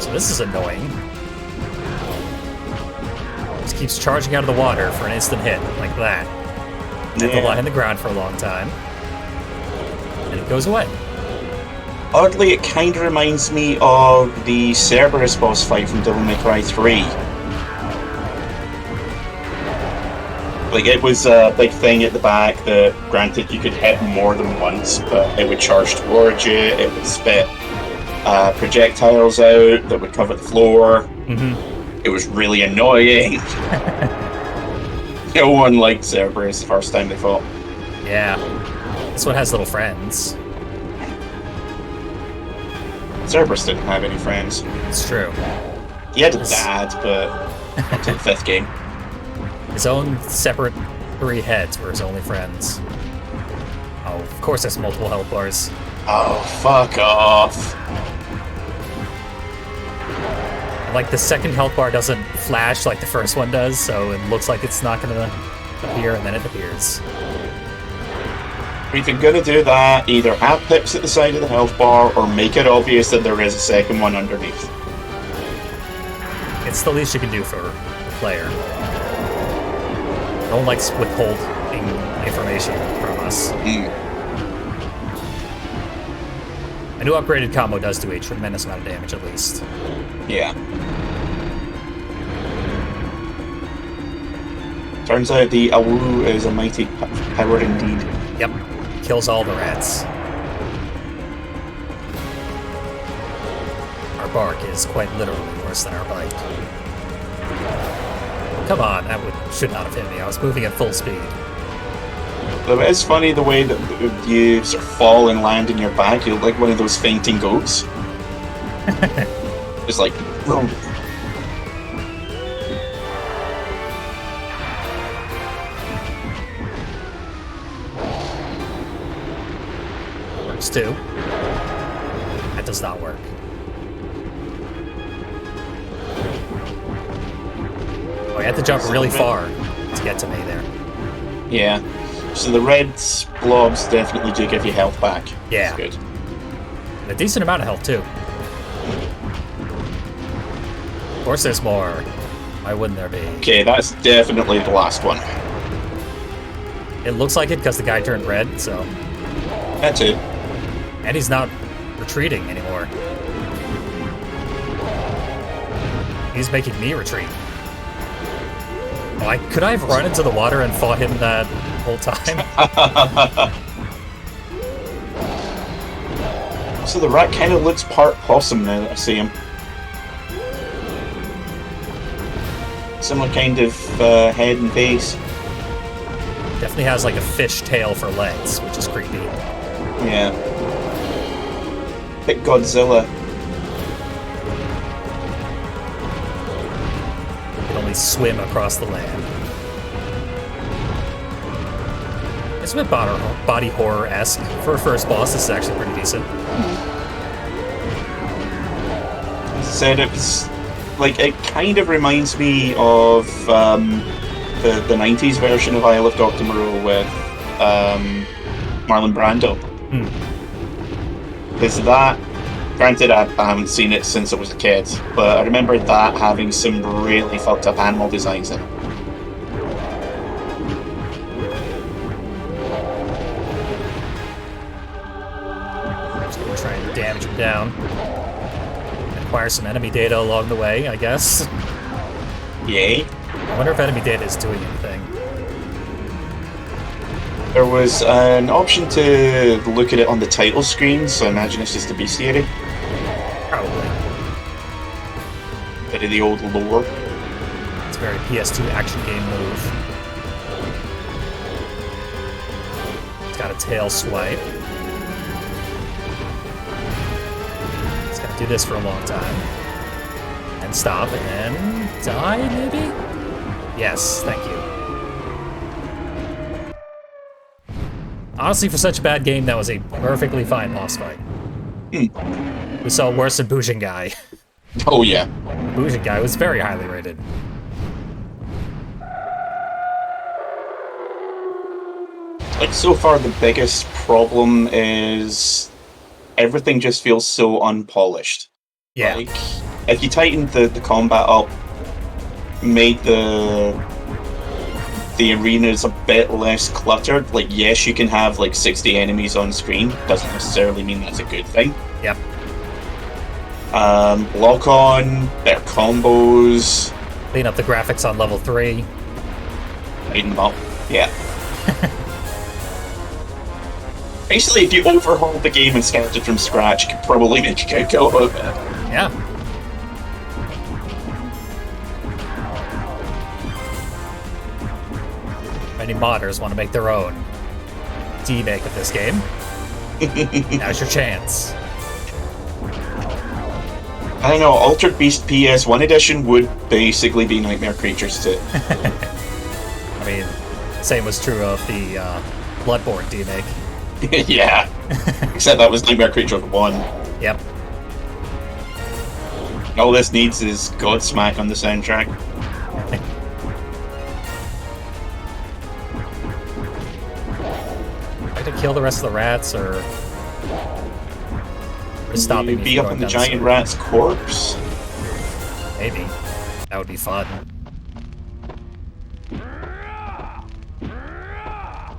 So this is annoying. Just keeps charging out of the water for an instant hit, like that. And then lie in the ground for a long time. And it goes away. Oddly, it kind of reminds me of the Cerberus boss fight from Devil May Cry 3. Like, it was a big thing at the back that, granted, you could hit more than once, but it would charge towards you, it would spit projectiles out that would cover the floor. It was really annoying. No one liked Cerberus the first time they fought. Yeah. This one has little friends. Cerberus didn't have any friends. It's true. He had a dad, but up to the 5th game. His own separate 3 heads were his only friends. Oh, of course there's multiple health bars. Oh, fuck off. Like, the second health bar doesn't flash like the first one does, so it looks like it's not gonna appear, and then it appears. If you're gonna do that, either add pips at the side of the health bar, or make it obvious that there is a second one underneath. It's the least you can do for the player. No one likes withholding information from us. A new upgraded combo does do a tremendous amount of damage, at least. Yeah. Turns out the Awu is a mighty power indeed. Yep. Kills all the rats. Our bark is quite literally worse than our bite. Come on, that should not have hit me. I was moving at full speed. Though it is funny the way that you sort of fall and land in your back. You look like one of those fainting goats. Just like... Boom. Works too. That does not work. Oh, you have to jump really far to get to me there. Yeah. So the red blobs definitely do give you health back. Yeah. That's good. And a decent amount of health, too. Of course there's more. Why wouldn't there be? Okay, that's definitely the last one. It looks like it because the guy turned red, so... That too. And he's not retreating anymore. He's making me retreat. Oh, could I have run into the water and fought him that whole time? So the rat kind of looks part possum now that I see him. Similar kind of head and face. Definitely has like a fish tail for legs, which is creepy. Yeah. Big Godzilla. It can only swim across the land. It's a bit body horror-esque. For a first boss, this is actually pretty decent. Said it's like it kind of reminds me of the 90s version of Isle of Dr. Moreau with Marlon Brando. Because that, granted I haven't seen it since I was a kid, but I remember that having some really fucked up animal designs in it. Just gonna try and damage him down. Acquire some enemy data along the way, I guess. Yay. I wonder if enemy data is doing anything. There was an option to look at it on the title screen, so I imagine it's just a bestiary. Probably. Bit of the old lore. It's a very PS2 action game move. It's got a tail swipe. It's gonna do this for a long time. And stop, and then die, maybe? Yes, thank you. Honestly, for such a bad game, that was a perfectly fine boss fight. We saw worse than Bujingai. Oh yeah. Bujingai was very highly rated. Like, so far the biggest problem is everything just feels so unpolished. Yeah. Like, if you tightened the combat up, made the arenas a bit less cluttered, like, yes, you can have like 60 enemies on screen, doesn't necessarily mean that's a good thing. Yep. Lock on, better combos. Clean up the graphics on level 3. Tighten them up. Yeah. Basically, if you overhaul the game and start it from scratch, you could probably make a good go of it. Yeah. modders want to make their own remake of this game, now's your chance. I don't know, Altered Beast PS1 edition would basically be Nightmare Creatures 2. I mean, same was true of the Bloodborne remake. Yeah. Except that was Nightmare Creatures 1. Yep. All this needs is Godsmack on the soundtrack. I to kill the rest of the rats, or stopping me Be from up on going the down giant rat's corpse? Maybe. That would be fun.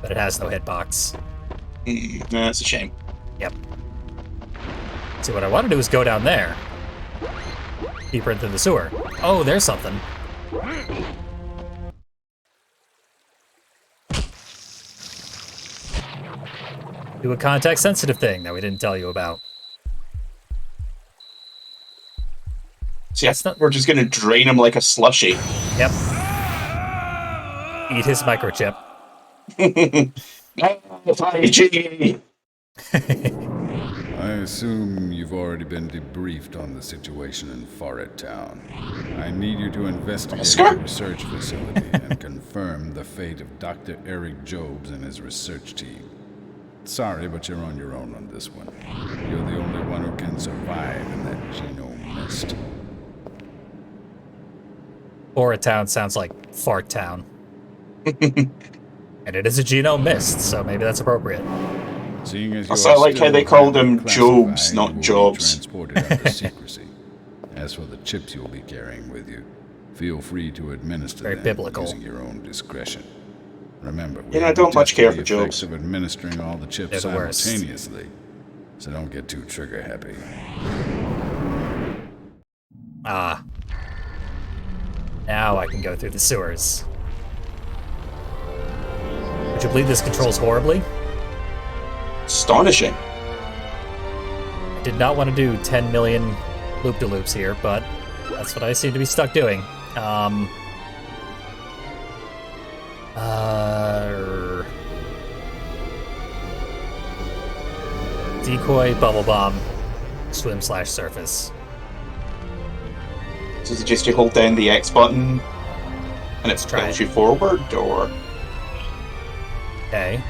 But it has no hitbox. No, that's a shame. Yep. See, what I want to do is go down there. Deeper into the sewer. Oh, there's something. Do a context-sensitive thing that we didn't tell you about. See, we're just gonna drain him like a slushy. Yep. Eat his microchip. 5G! I assume you've already been debriefed on the situation in Forest Town. I need you to investigate the research facility and confirm the fate of Dr. Eric Jobs and his research team. Sorry, but you're on your own on this one. You're the only one who can survive in that genome mist. Forest Town sounds like Fart Town. And it is a genome mist, so maybe that's appropriate. Seeing as Also, I like how they called him Jobs, not Jobs. Transported under secrecy. As for the chips you'll be carrying with you, feel free to administer Very them biblical. using your own discretion. Remember, You know, I don't much care for the effects Jobs. of administering all the chips They're the worst. simultaneously, so don't get too trigger happy. Ah. Now I can go through the sewers. Would you believe this controls horribly? Astonishing. I did not want to do 10 million loop-de-loops here, but that's what I seem to be stuck doing. Decoy, bubble bomb, swim/surface. So is it just you hold down the X button and it try pulls it. you forward, or? Okay.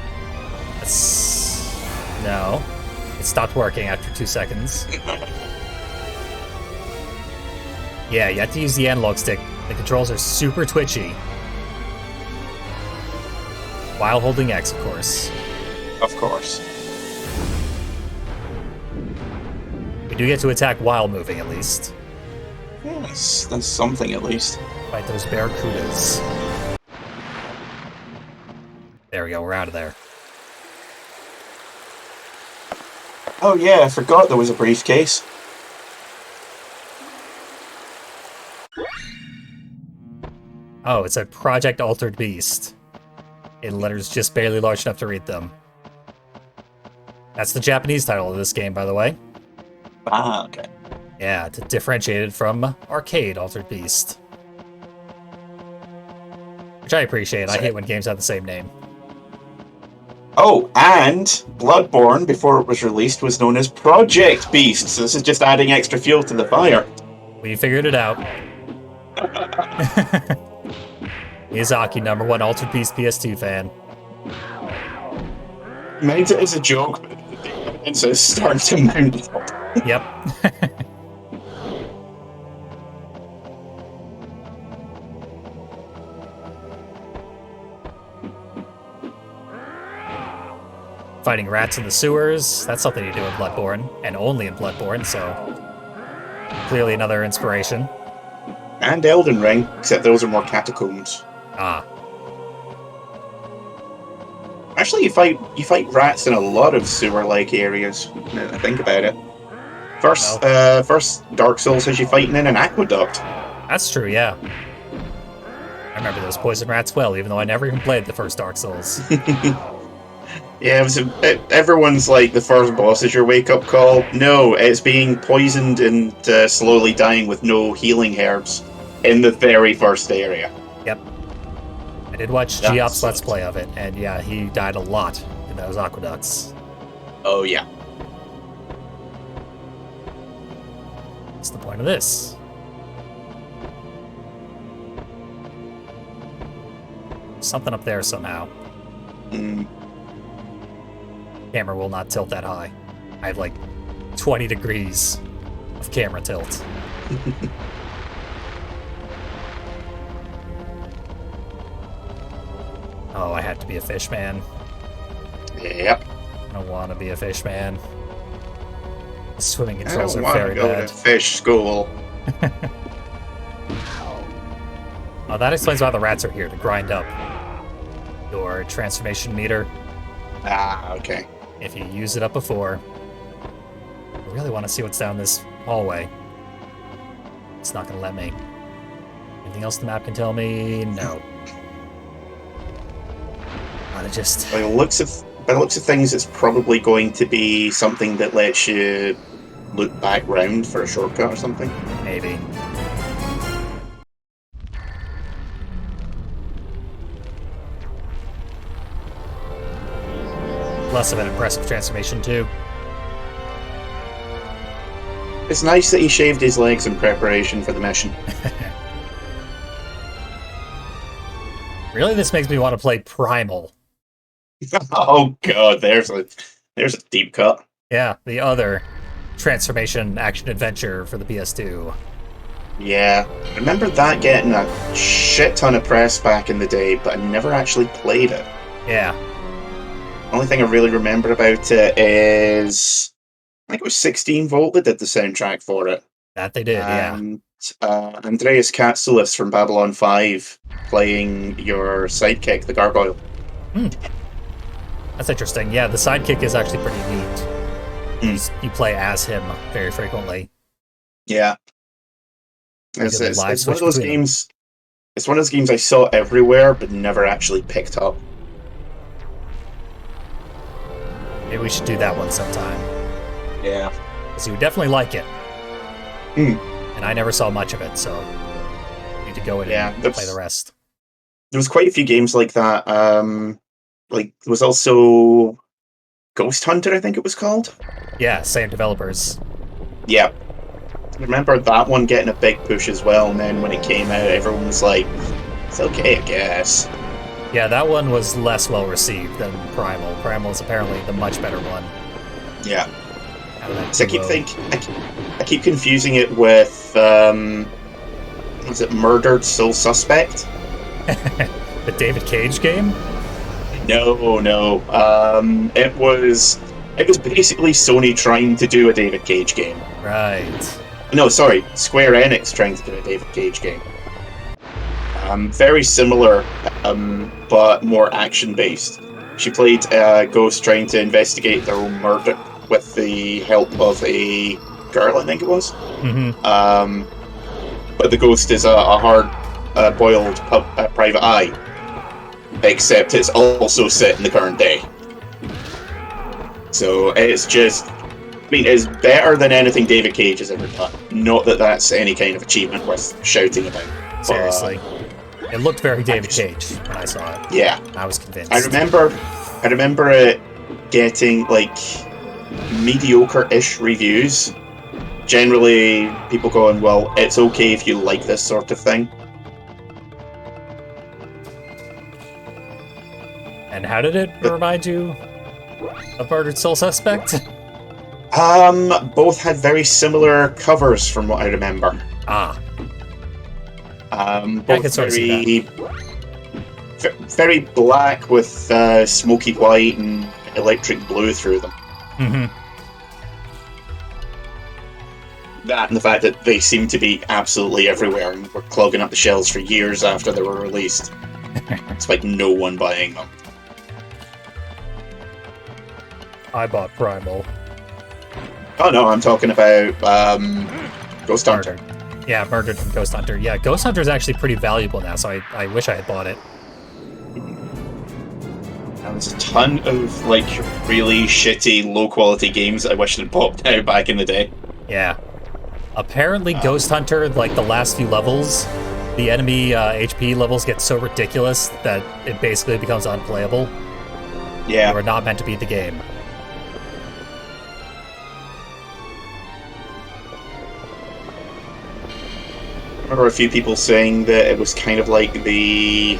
No. It stopped working after 2 seconds. Yeah, you have to use the analog stick. The controls are super twitchy. While holding X, of course. Of course. We do get to attack while moving, at least. Yes, that's something at least. Fight those barracudas. There we go, we're out of there. Oh yeah, I forgot there was a briefcase. Oh, it's a Project Altered Beast. In letters just barely large enough to read them. That's the Japanese title of this game, by the way. Ah, okay. Yeah, to differentiate it from arcade Altered Beast. Which I appreciate. I hate when games have the same name. Oh, and Bloodborne, before it was released, was known as Project Beast, so this is just adding extra fuel to the fire. We figured it out. Miyazaki, #1 Altered Beast PS2 fan. Meant it as a joke, but it's starting to mount up. Yep. Fighting rats in the sewers, that's something you do in Bloodborne, and only in Bloodborne, so clearly another inspiration. And Elden Ring, except those are more catacombs. Ah. Actually, you fight rats in a lot of sewer-like areas, now that I think about it. First Dark Souls has you fighting in an aqueduct. That's true, yeah. I remember those poison rats well, even though I never even played the first Dark Souls. Yeah, everyone's like, the first boss is your wake-up call. No, it's being poisoned and slowly dying with no healing herbs in the very first area. Yep. I did watch Geop's Let's Play of it, and yeah, he died a lot in those aqueducts. Oh, yeah. What's the point of this? Something up there somehow. Camera will not tilt that high. I have like 20 degrees of camera tilt. Oh, I had to be a fish man. Yep. I don't want to be a fish man. The swimming I controls don't are want very to go bad. to fish school. Oh, that explains why the rats are here, to grind up your transformation meter. Ah, okay. If you use it up before. I really want to see what's down this hallway. It's not going to let me. Anything else the map can tell me? No. I just... By the looks of things, it's probably going to be something that lets you loop back round for a shortcut or something. Maybe. Less of an impressive transformation, too. It's nice that he shaved his legs in preparation for the mission. Really, this makes me want to play Primal. Oh god, there's a deep cut. Yeah, the other transformation action adventure for the PS2. Yeah, I remember that getting a shit ton of press back in the day, but I never actually played it. Yeah. Only thing I really remember about it is I think it was 16 Volt that did the soundtrack for it. That they did, And Andreas Katsulis from Babylon 5 playing your sidekick, the Gargoyle. That's interesting. Yeah, the sidekick is actually pretty neat. You play as him very frequently. Yeah. It's one of those between games. It's one of those games I saw everywhere, but never actually picked up. Maybe we should do that one sometime. Yeah. Because you would definitely like it. Hmm. And I never saw much of it, so I need to go in and play the rest. There was quite a few games like that. Like, there was also Ghost Hunter, I think it was called. Yeah, same developers. Yeah. I remember that one getting a big push as well, and then when it came out, everyone was like, it's okay, I guess. Yeah, that one was less well received than Primal. Primal is apparently the much better one. Yeah. So I keep confusing it with, was it Murdered Soul Suspect? The David Cage game? No. It was basically Sony trying to do a David Cage game. Right. No, sorry, Square Enix trying to do a David Cage game. Very similar, but more action-based. She played a ghost trying to investigate their own murder with the help of a girl, I think it was. Mm-hmm. But the ghost is a hard-boiled private eye, except it's also set in the current day. So it's just... I mean, it's better than anything David Cage has ever done. Not that that's any kind of achievement worth shouting about. Seriously. It looked very David Cage when I saw it. Yeah. I was convinced. I remember it getting, like, mediocre-ish reviews. Generally, people going, well, it's okay if you like this sort of thing. And how did it remind you of Murdered Soul Suspect? Both had very similar covers from what I remember. Ah. Both I can sort of see that. Very black with smoky white and electric blue through them. Mm-hmm. That and the fact that they seem to be absolutely everywhere and were clogging up the shelves for years after they were released. It's like no one buying them. I bought Primal. Oh no, I'm talking about Ghost Hunter. Yeah, Murdered from Ghost Hunter. Yeah, Ghost Hunter is actually pretty valuable now, so I wish I had bought it. There's a ton of, like, really shitty, low-quality games that I wish had popped out back in the day. Yeah. Apparently Ghost Hunter, like, the last few levels the enemy HP levels get so ridiculous that it basically becomes unplayable. Yeah. You are not meant to beat the game. I remember a few people saying that it was kind of like the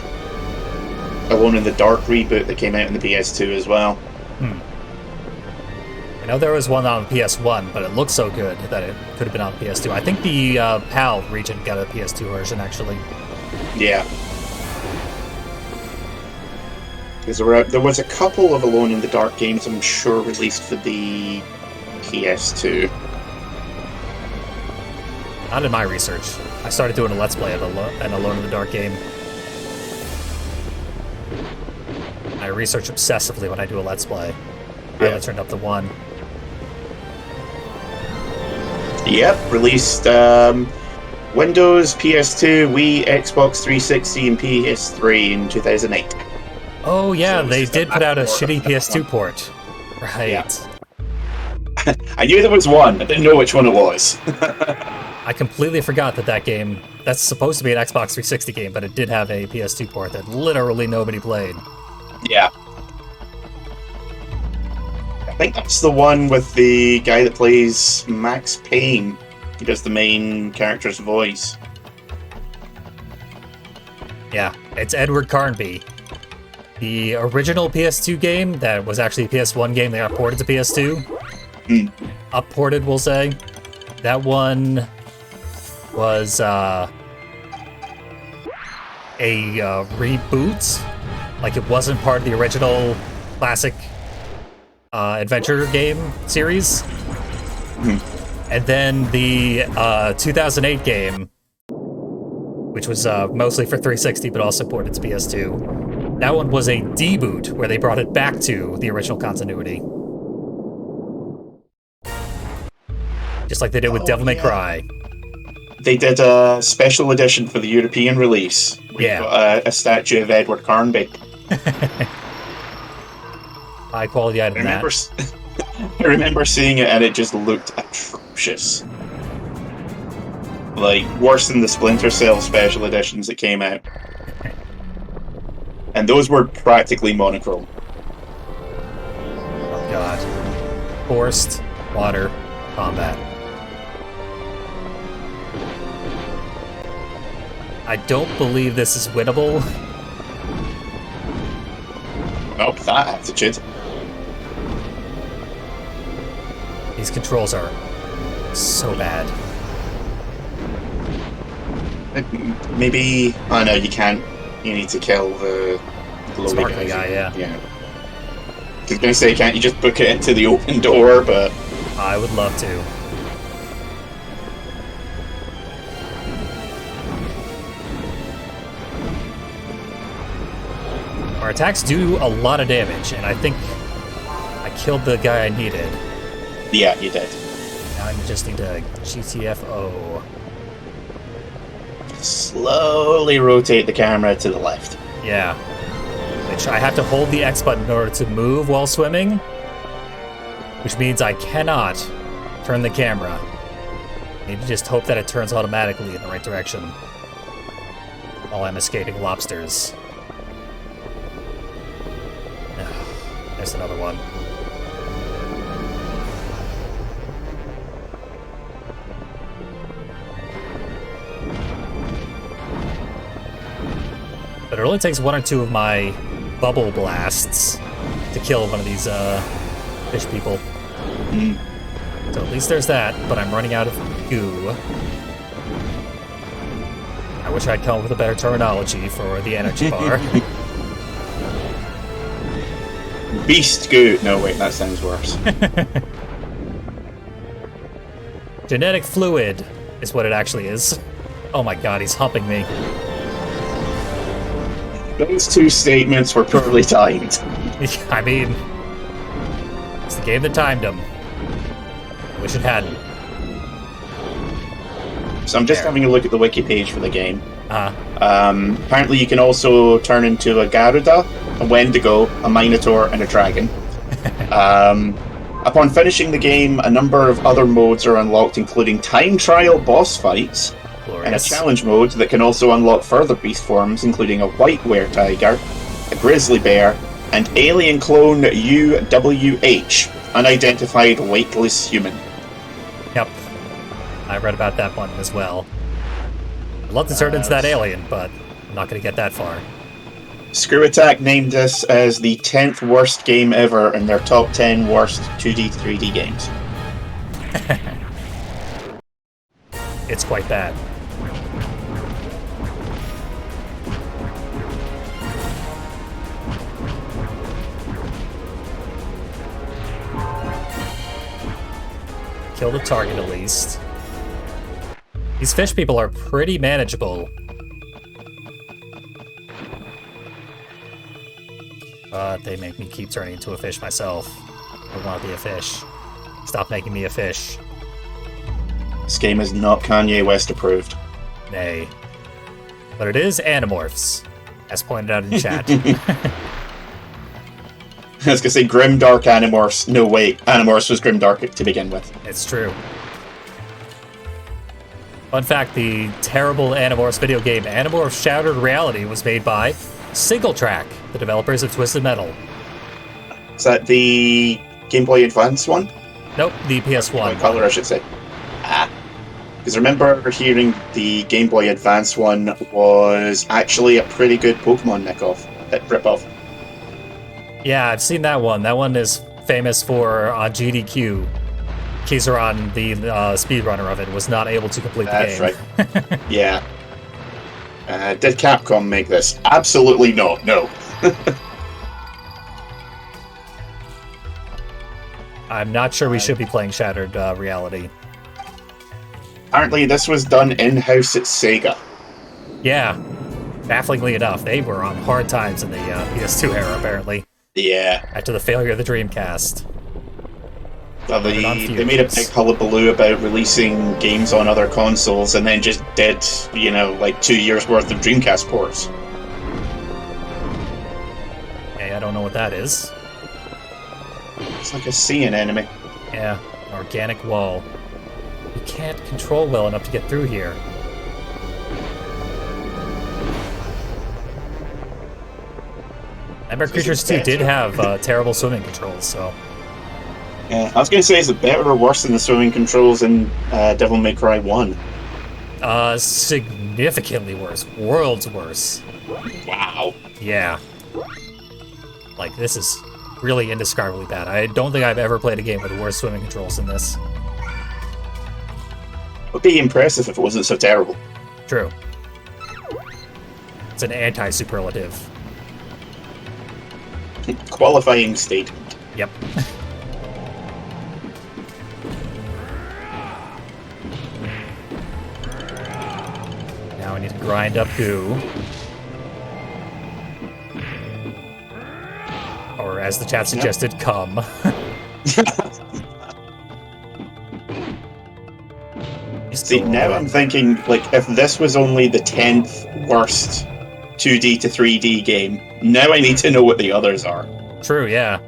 Alone in the Dark reboot that came out in the PS2 as well. I know there was one on PS1, but it looked so good that it could have been on PS2. I think the PAL region got a PS2 version, actually. Yeah. Because there was a couple of Alone in the Dark games, I'm sure, released for the PS2. Not in my research. I started doing a Let's Play of an Alone in the Dark game. I research obsessively when I do a Let's Play. I only turned up to one. Yep, released Windows, PS2, Wii, Xbox 360, and PS3 in 2008. Oh yeah, So they did put out a port shitty of that PS2 one. port. Right. Yeah. I knew there was one, I didn't know which one it was. I completely forgot that game, that's supposed to be an Xbox 360 game, but it did have a PS2 port that literally nobody played. Yeah. I think that's the one with the guy that plays Max Payne. He does the main character's voice. Yeah, it's Edward Carnby. The original PS2 game that was actually a PS1 game, they got ported to PS2. Up-ported, we'll say. That one was a reboot. Like, it wasn't part of the original classic adventure game series. And then the 2008 game, which was mostly for 360 but also ported to PS2, that one was a deboot where they brought it back to the original continuity. Just like they did with Devil May Cry. They did a special edition for the European release. We got a statue of Edward Carnby. High quality item. I remember seeing it and it just looked atrocious. Like, worse than the Splinter Cell special editions that came out. And those were practically monochrome. Oh god. Forced water combat. I don't believe this is winnable. Oh, that attitude. These controls are so bad. Maybe... Oh no, you can't. You need to kill the Sparkly guy, yeah. I was going to say, can't you just book it into the open door, but... I would love to. Our attacks do a lot of damage, and I think I killed the guy I needed. Yeah, you did. Now I just need a GTFO. Slowly rotate the camera to the left. Yeah. Which I have to hold the X button in order to move while swimming. Which means I cannot turn the camera. I need to just hope that it turns automatically in the right direction while I'm escaping lobsters. There's another one. But it only takes one or two of my bubble blasts to kill one of these fish people. So at least there's that, but I'm running out of goo. I wish I'd come up with a better terminology for the energy bar. Beast goo. No, wait, that sounds worse. Genetic fluid is what it actually is. Oh my god, he's humping me. Those two statements were poorly timed. I mean, it's the game that timed him. I wish it hadn't. So I'm just having a look at the wiki page for the game. Uh-huh. Apparently you can also turn into a Garuda, a Wendigo, a Minotaur, and a Dragon. Upon finishing the game, a number of other modes are unlocked, including time trial boss fights, and a Glorious. challenge mode that can also unlock further beast forms, including a white were-tiger, a grizzly bear, and alien clone UWH, unidentified weightless human. Yep. I read about that one as well. I'd love to turn into that alien, but I'm not going to get that far. Screw Attack named this as the 10th worst game ever in their top 10 worst 2D to 3D games. It's quite bad. Kill the target at least. These fish people are pretty manageable. But they make me keep turning into a fish myself. I want to be a fish. Stop making me a fish. This game is not Kanye West approved. Nay. But it is Animorphs, as pointed out in chat. I was gonna say Grim Dark Animorphs. No, wait. Animorphs was Grim Dark to begin with. It's true. Fun fact, the terrible Animorphs video game Animorphs Shattered Reality was made by Single Track, the developers of Twisted Metal. Is that the Game Boy Advance one? Nope, the PS1. Or Color, I should say. Because I remember hearing the Game Boy Advance one was actually a pretty good Pokemon ripoff. Yeah, I've seen that one. That one is famous for on GDQ. Kizaron, the speedrunner of it, was not able to complete the game. That's right. Yeah. Did Capcom make this? Absolutely not. No. I'm not sure we should be playing Shattered Reality. Apparently, this was done in-house at Sega. Yeah. Bafflingly enough, they were on hard times in the PS2 era, apparently. Yeah. After the failure of the Dreamcast. Well, they made a big hullabaloo about releasing games on other consoles and then just did, like 2 years worth of Dreamcast ports. Hey, I don't know what that is. It's like a seeing enemy. Yeah, an organic wall. You can't control well enough to get through here. Nightmare Creatures 2 did have terrible swimming controls, so... Yeah, I was going to say, is it better or worse than the swimming controls in Devil May Cry 1? Significantly worse. Worlds worse. Wow. Yeah. Like, this is really indescribably bad. I don't think I've ever played a game with worse swimming controls than this. It would be impressive if it wasn't so terrible. True. It's an anti-superlative. Qualifying statement. Yep. Now I need to grind up goo. Or as the chat suggested, come. See, now I'm thinking, like, if this was only the 10th worst 2D to 3D game, now I need to know what the others are. True, yeah.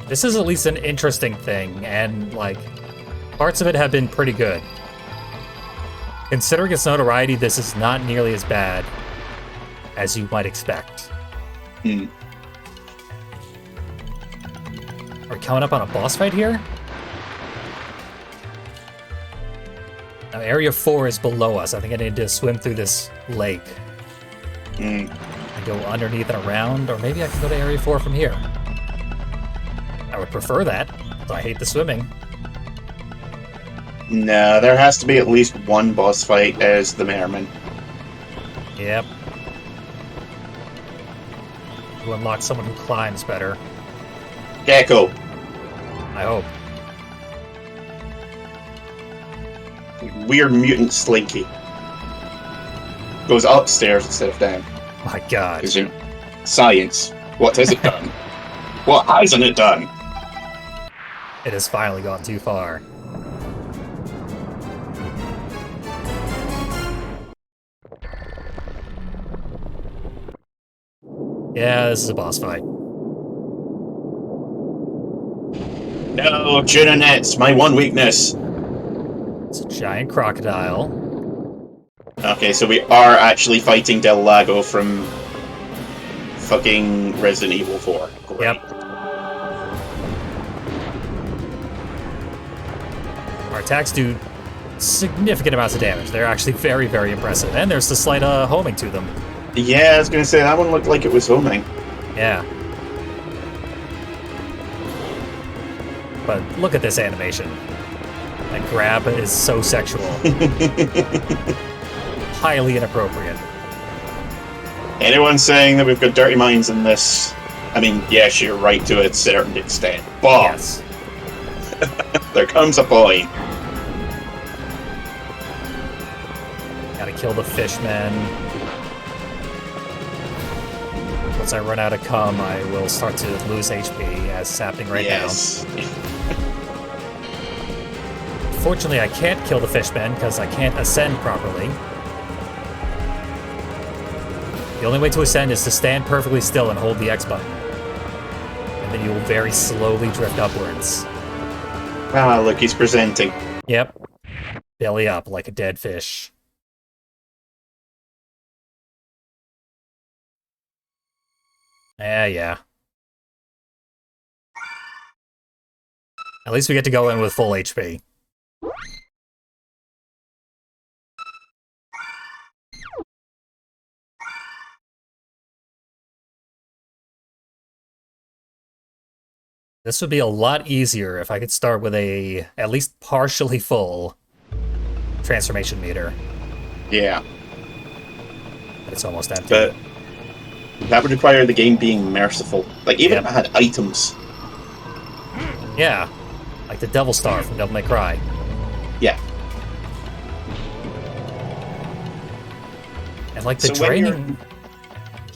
This is at least an interesting thing, and, like, parts of it have been pretty good. Considering its notoriety, this is not nearly as bad as you might expect. Hmm. Are we coming up on a boss fight here? Now, Area 4 is below us. I think I need to swim through this lake. Hmm. And go underneath and around, or maybe I can go to Area 4 from here. I would prefer that, because I hate the swimming. No, there has to be at least one boss fight as the Merman. Yep. To unlock someone who climbs better. Gecko. I hope. Weird mutant Slinky. Goes upstairs instead of down. My god. Because, science. What has it done? What hasn't it done? It has finally gone too far. Yeah, this is a boss fight. No, tuna nets, my one weakness. It's a giant crocodile. Okay, so we are actually fighting Del Lago from fucking Resident Evil 4. Great. Yep. Our attacks do significant amounts of damage. They're actually very, very impressive. And there's the slight homing to them. Yeah, I was gonna say, that one looked like it was homing. Yeah. But look at this animation. That grab is so sexual. Highly inappropriate. Anyone saying that we've got dirty minds in this, I mean, yes, you're right to a certain extent, but Yes. there comes a point. Gotta kill the fishmen. Once I run out of cum, I will start to lose HP, as is happening right Yes. now. Fortunately, I can't kill the fishmen because I can't ascend properly. The only way to ascend is to stand perfectly still and hold the X button. And then you will very slowly drift upwards. Ah, look, he's presenting. Yep. Belly up like a dead fish. Yeah. At least we get to go in with full HP. This would be a lot easier if I could start with a at least partially full transformation meter. Yeah. But it's almost empty. But that would require the game being merciful. Like, even if it had items. Yeah. Like the Devil Star from Devil May Cry. Yeah. And like the So draining...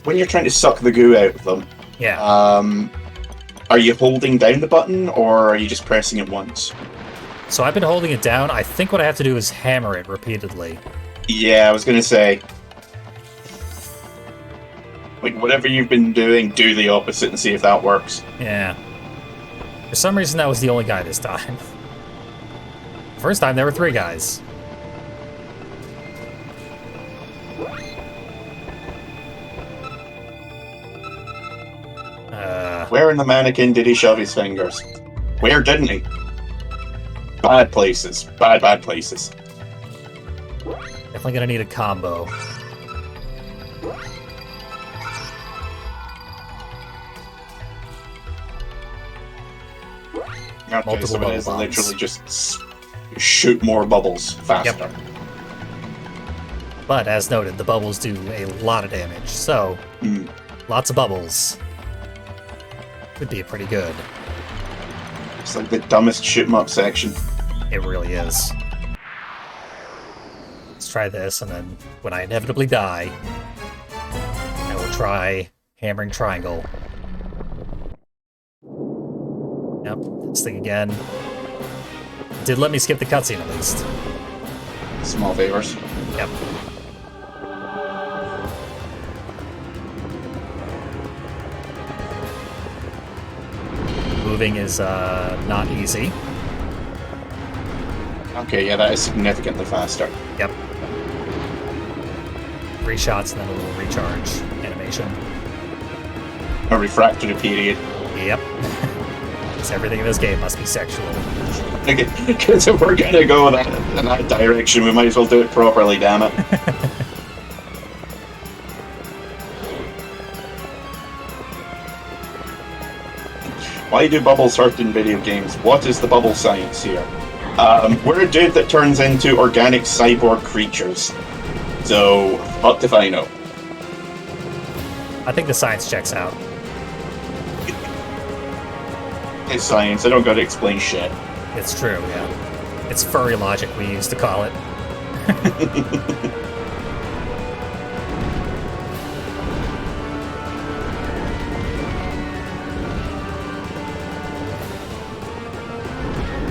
when you're trying to suck the goo out of them, Yeah. are you holding down the button, or are you just pressing it once? So I've been holding it down. I think what I have to do is hammer it repeatedly. Yeah, I was gonna say. Like, whatever you've been doing, do the opposite and see if that works. Yeah. For some reason, that was the only guy this time. First time, there were 3 guys. Where in the mannequin did he shove his fingers? Where didn't he? Bad places. Bad places. Definitely gonna need a combo. Okay, Multiple so it is bubble bombs. literally just shoot more bubbles faster. Yep. But as noted, the bubbles do a lot of damage, so lots of bubbles would be pretty good. It's like the dumbest shoot 'em up section. It really is. Let's try this, and then when I inevitably die, I will try hammering triangle. Yep, this thing again. Did let me skip the cutscene at least. Small favors. Yep. Moving is not easy. Okay, yeah, that is significantly faster. Yep. 3 shots and then a little recharge animation. A refractory period. Yep. Because everything in this game must be sexual. Because if we're gonna go in that direction, we might as well do it properly, damn it. Why do bubbles hurt in video games? What is the bubble science here? We're a dude that turns into organic cyborg creatures. So, what if I know? I think the science checks out. It's science, I don't gotta explain shit. It's true, yeah. It's furry logic we used to call it.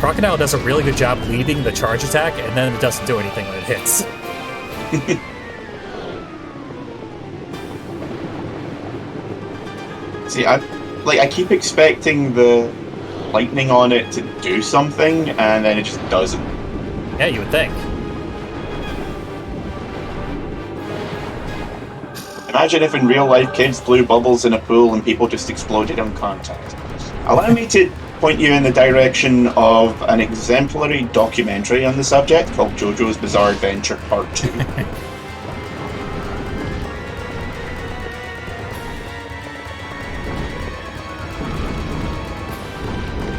Crocodile does a really good job leading the charge attack, and then it doesn't do anything when it hits. See, I keep expecting the lightning on it to do something, and then it just doesn't. Yeah, you would think. Imagine if in real life kids blew bubbles in a pool and people just exploded on contact. Allow me to point you in the direction of an exemplary documentary on the subject called JoJo's Bizarre Adventure Part 2.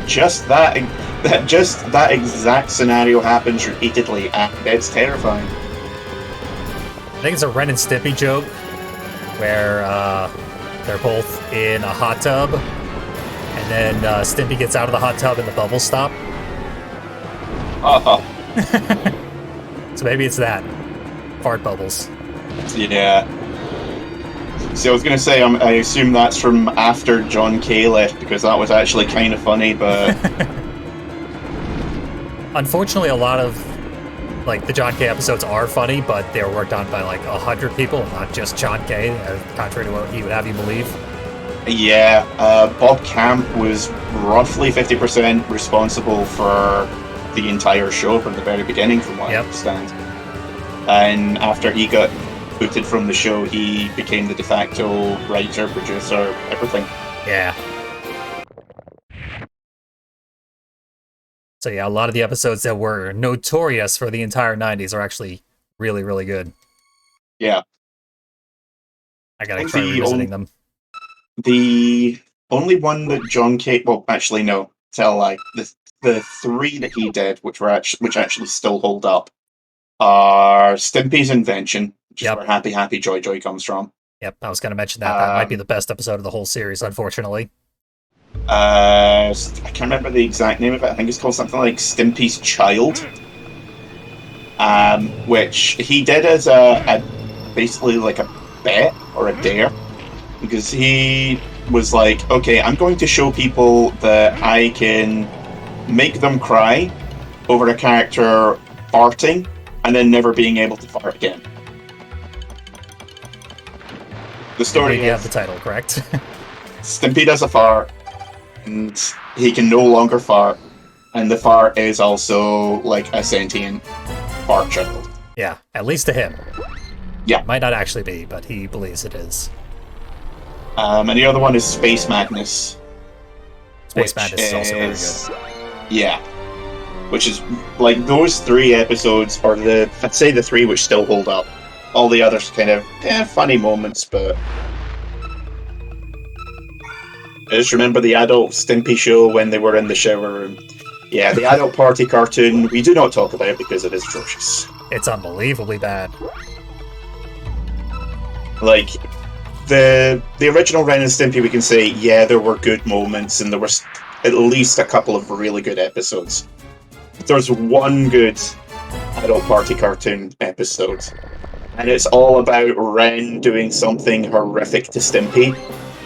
Just that exact scenario happens repeatedly, and it's terrifying. I think it's a Ren and Stimpy joke where they're both in a hot tub, and then Stimpy gets out of the hot tub and the bubbles stop. So maybe it's that. Fart bubbles. Yeah. See, I was going to say, I assume that's from after John Kay left, because that was actually kind of funny, but... Unfortunately, a lot of the John Kay episodes are funny, but they were worked on by 100 people, not just John Kay, contrary to what he would have you believe. Yeah, Bob Camp was roughly 50% responsible for the entire show from the very beginning, from what I understand. And after he got booted from the show, he became the de facto writer, producer, everything. Yeah. So yeah, a lot of the episodes that were notorious for the entire 90s are actually really, really good. Yeah. I gotta try revisiting them. The only one that John Kay... Well, actually, no. Tell a lie. The three that he did, which actually still hold up, are Stimpy's Invention, which is where Happy Happy Joy Joy comes from. Yep, I was going to mention that. That might be the best episode of the whole series, unfortunately. I can't remember the exact name of it. I think it's called something like Stimpy's Child, which he did as basically like a bet or a dare, because he was like, okay, I'm going to show people that I can make them cry over a character farting and then never being able to fart again. The story you have the title, correct? Stimpy does a fart, and he can no longer fart, and the fart is also like a sentient fart child. Yeah, at least to him. Yeah. Might not actually be, but he believes it is. And the other one is Space Madness. Space Madness is also very good. Yeah. Which is, like, those three episodes are I'd say the three which still hold up. All the others kind of, funny moments, but... I just remember the adult Stimpy show when they were in the shower room. Yeah, the adult party cartoon, we do not talk about it because it is atrocious. It's unbelievably bad. Like, the original Ren and Stimpy, we can say, yeah, there were good moments, and there was at least a couple of really good episodes. There's one good adult party cartoon episode, and it's all about Ren doing something horrific to Stimpy.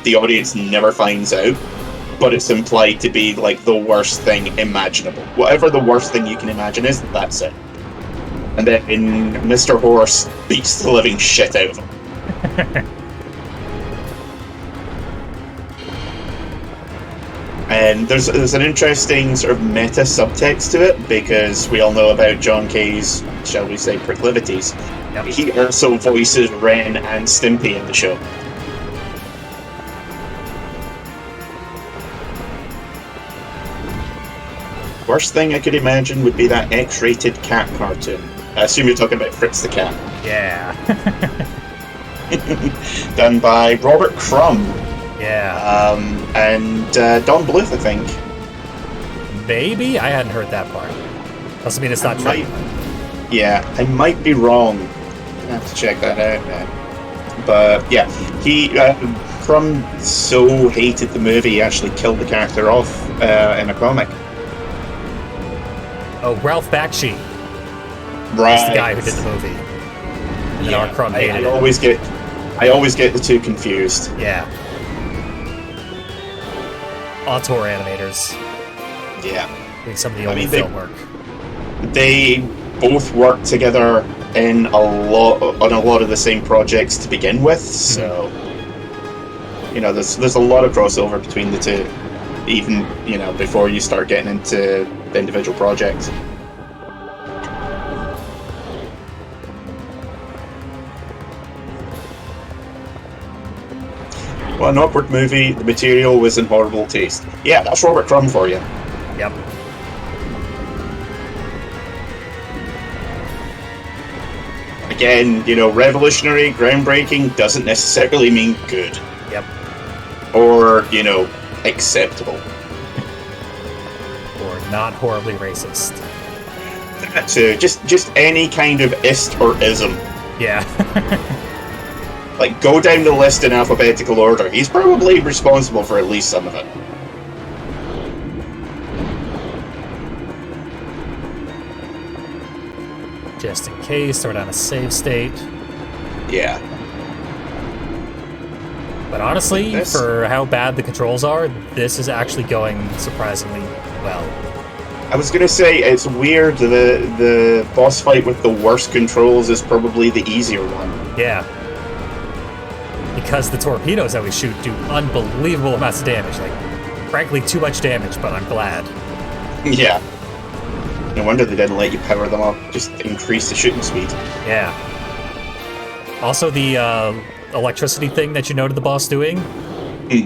The audience never finds out, but it's implied to be like the worst thing imaginable. Whatever the worst thing you can imagine is, that's it. And then Mr. Horse beats the living shit out of him. And there's an interesting sort of meta subtext to it, because we all know about John Kay's, shall we say, proclivities. Yep. He also voices Ren and Stimpy in the show. Worst thing I could imagine would be that X-rated cat cartoon. I assume you're talking about Fritz the Cat. Yeah. Done by Robert Crumb. Yeah. And Don Bluth, I think. Maybe? I hadn't heard that part. Doesn't mean it's not true. Yeah, I might be wrong. I have to check that out now. But yeah, Crumb so hated the movie, he actually killed the character off in a comic. Oh, Ralph Bakshi. Right. He's the guy who did the movie. And then R. Crumb hated it. I always get the two confused. Yeah. Auteur animators. Yeah. Doing some of the old film work. They both work together on a lot of the same projects to begin with, so you know there's a lot of crossover between the two. even, before you start getting into the individual projects. Well, an awkward movie, the material was in horrible taste. Yeah, that's Robert Crumb for you. Yep. Again, revolutionary, groundbreaking doesn't necessarily mean good. Yep. Or, acceptable. Or not horribly racist. So, just any kind of ist or ism. Yeah. Like, go down the list in alphabetical order. He's probably responsible for at least some of it. Just in case, throw down a save state. Yeah. But honestly, for how bad the controls are, this is actually going surprisingly well. I was gonna say, it's weird, the boss fight with the worst controls is probably the easier one. Yeah. Because the torpedoes that we shoot do unbelievable amounts of damage. Like, frankly, too much damage, but I'm glad. Yeah. No wonder they didn't let you power them up. Just increase the shooting speed. Yeah. Also, the electricity thing that you noted the boss doing,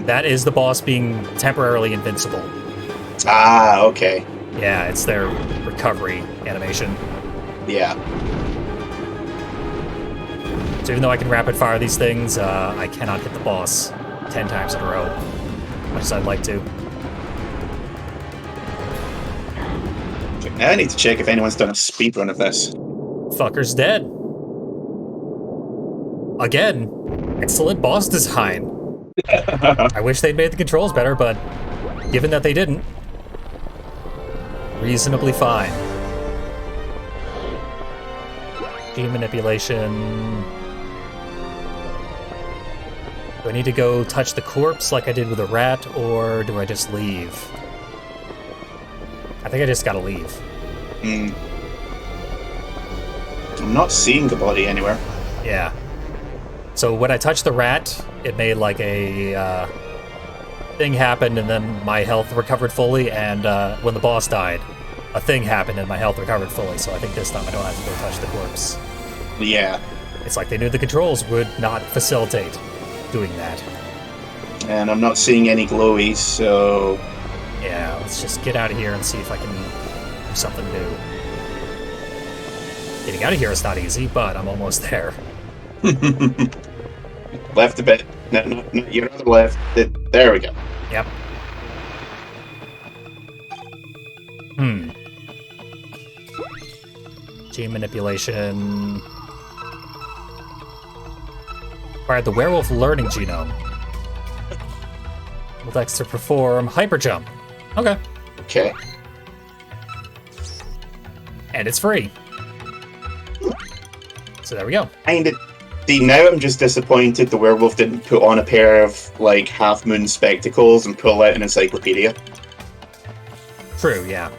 that is the boss being temporarily invincible. Ah, okay. Yeah, it's their recovery animation. Yeah. So even though I can rapid fire these things, I cannot hit the boss 10 times in a row, much as I'd like to. Now I need to check if anyone's done a speedrun of this. Fucker's dead. Again, excellent boss design. I wish they'd made the controls better, but given that they didn't, reasonably fine. Gene manipulation. Do I need to go touch the corpse like I did with a rat, or do I just leave? I think I just gotta leave. I'm not seeing the body anywhere. Yeah. So when I touched the rat, it made like a thing happen, and then my health recovered fully, and when the boss died, a thing happened and my health recovered fully, so I think this time I don't have to go touch the corpse. Yeah. It's like they knew the controls would not facilitate doing that. And I'm not seeing any glowies, so... Yeah, let's just get out of here and see if I can do something new. Getting out of here is not easy, but I'm almost there. Left a bit. No, your other left. There we go. Yep. Gene manipulation. Acquired the werewolf learning genome. Will Dexter perform hyper jump. Okay. Okay. And it's free. So there we go. See, now I'm just disappointed the werewolf didn't put on a pair of, like, half-moon spectacles and pull out an encyclopedia. True, yeah.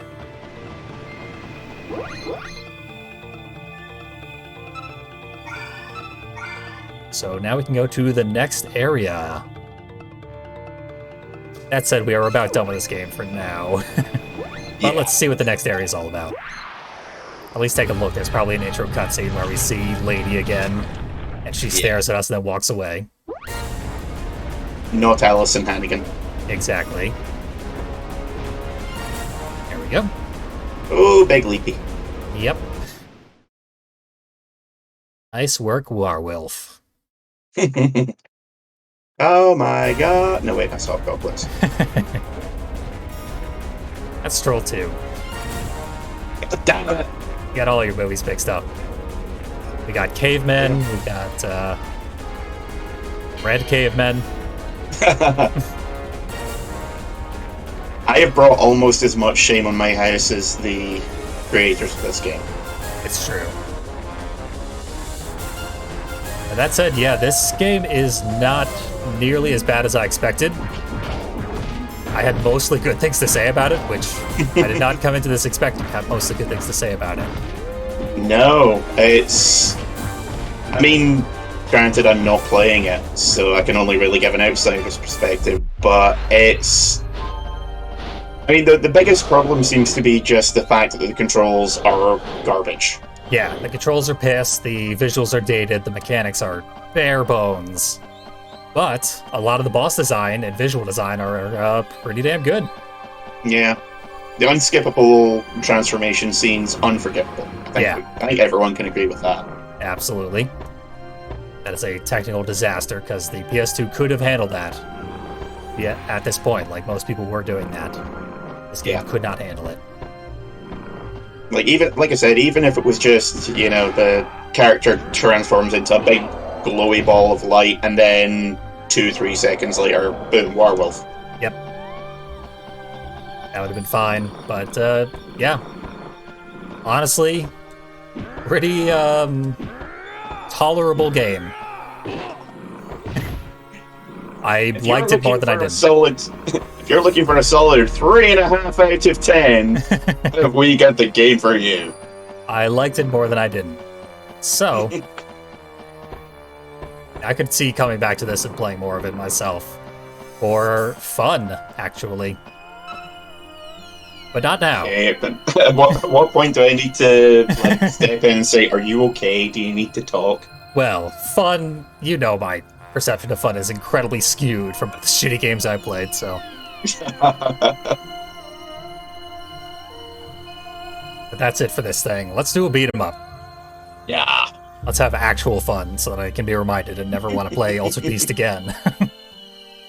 So now we can go to the next area. That said, we are about done with this game for now. But let's see what the next area is all about. At least take a look. There's probably an intro cutscene where we see Lady again, and she stares at us and then walks away. Not Alison Hannigan. Exactly. There we go. Oh, big leapy. Yep. Nice work, Warwolf. Oh my god. No, wait, that's Hobgoblins. That's Troll 2. Damn it. You got all your movies mixed up. We got cavemen, we got red cavemen. I have brought almost as much shame on my house as the creators of this game. It's true. And that said, yeah, this game is not nearly as bad as I expected. I had mostly good things to say about it, which I did not come into this expecting to have mostly good things to say about it. No, it's... I mean, granted, I'm not playing it, so I can only really give an outsider's perspective, but it's I mean, the biggest problem seems to be just the fact that the controls are garbage. Yeah, the controls are pissed, the visuals are dated, the mechanics are bare bones. But a lot of the boss design and visual design are pretty damn good. Yeah. The unskippable transformation scene's unforgettable. I think everyone can agree with that. Absolutely. That is a technical disaster, because the PS2 could have handled that. Yeah, at this point, like most people were doing that. This game could not handle it. Like I said, even if it was just, the character transforms into a big glowy ball of light, and then 2-3 seconds later, boom, werewolf. Yep. That would have been fine, but, yeah. Honestly, pretty, tolerable game. I liked it more than I did. If you're looking for a solid 3.5 out of 10, we got the game for you. I liked it more than I didn't. So, I could see coming back to this and playing more of it myself. For fun, actually. But not now. Okay, but at what point do I need to step in and say, are you okay? Do you need to talk? Well, fun, my perception of fun is incredibly skewed from the shitty games I played, so. But that's it for this thing. Let's do a beat 'em up. Yeah. Let's have actual fun so that I can be reminded and never want to play Altered Beast again.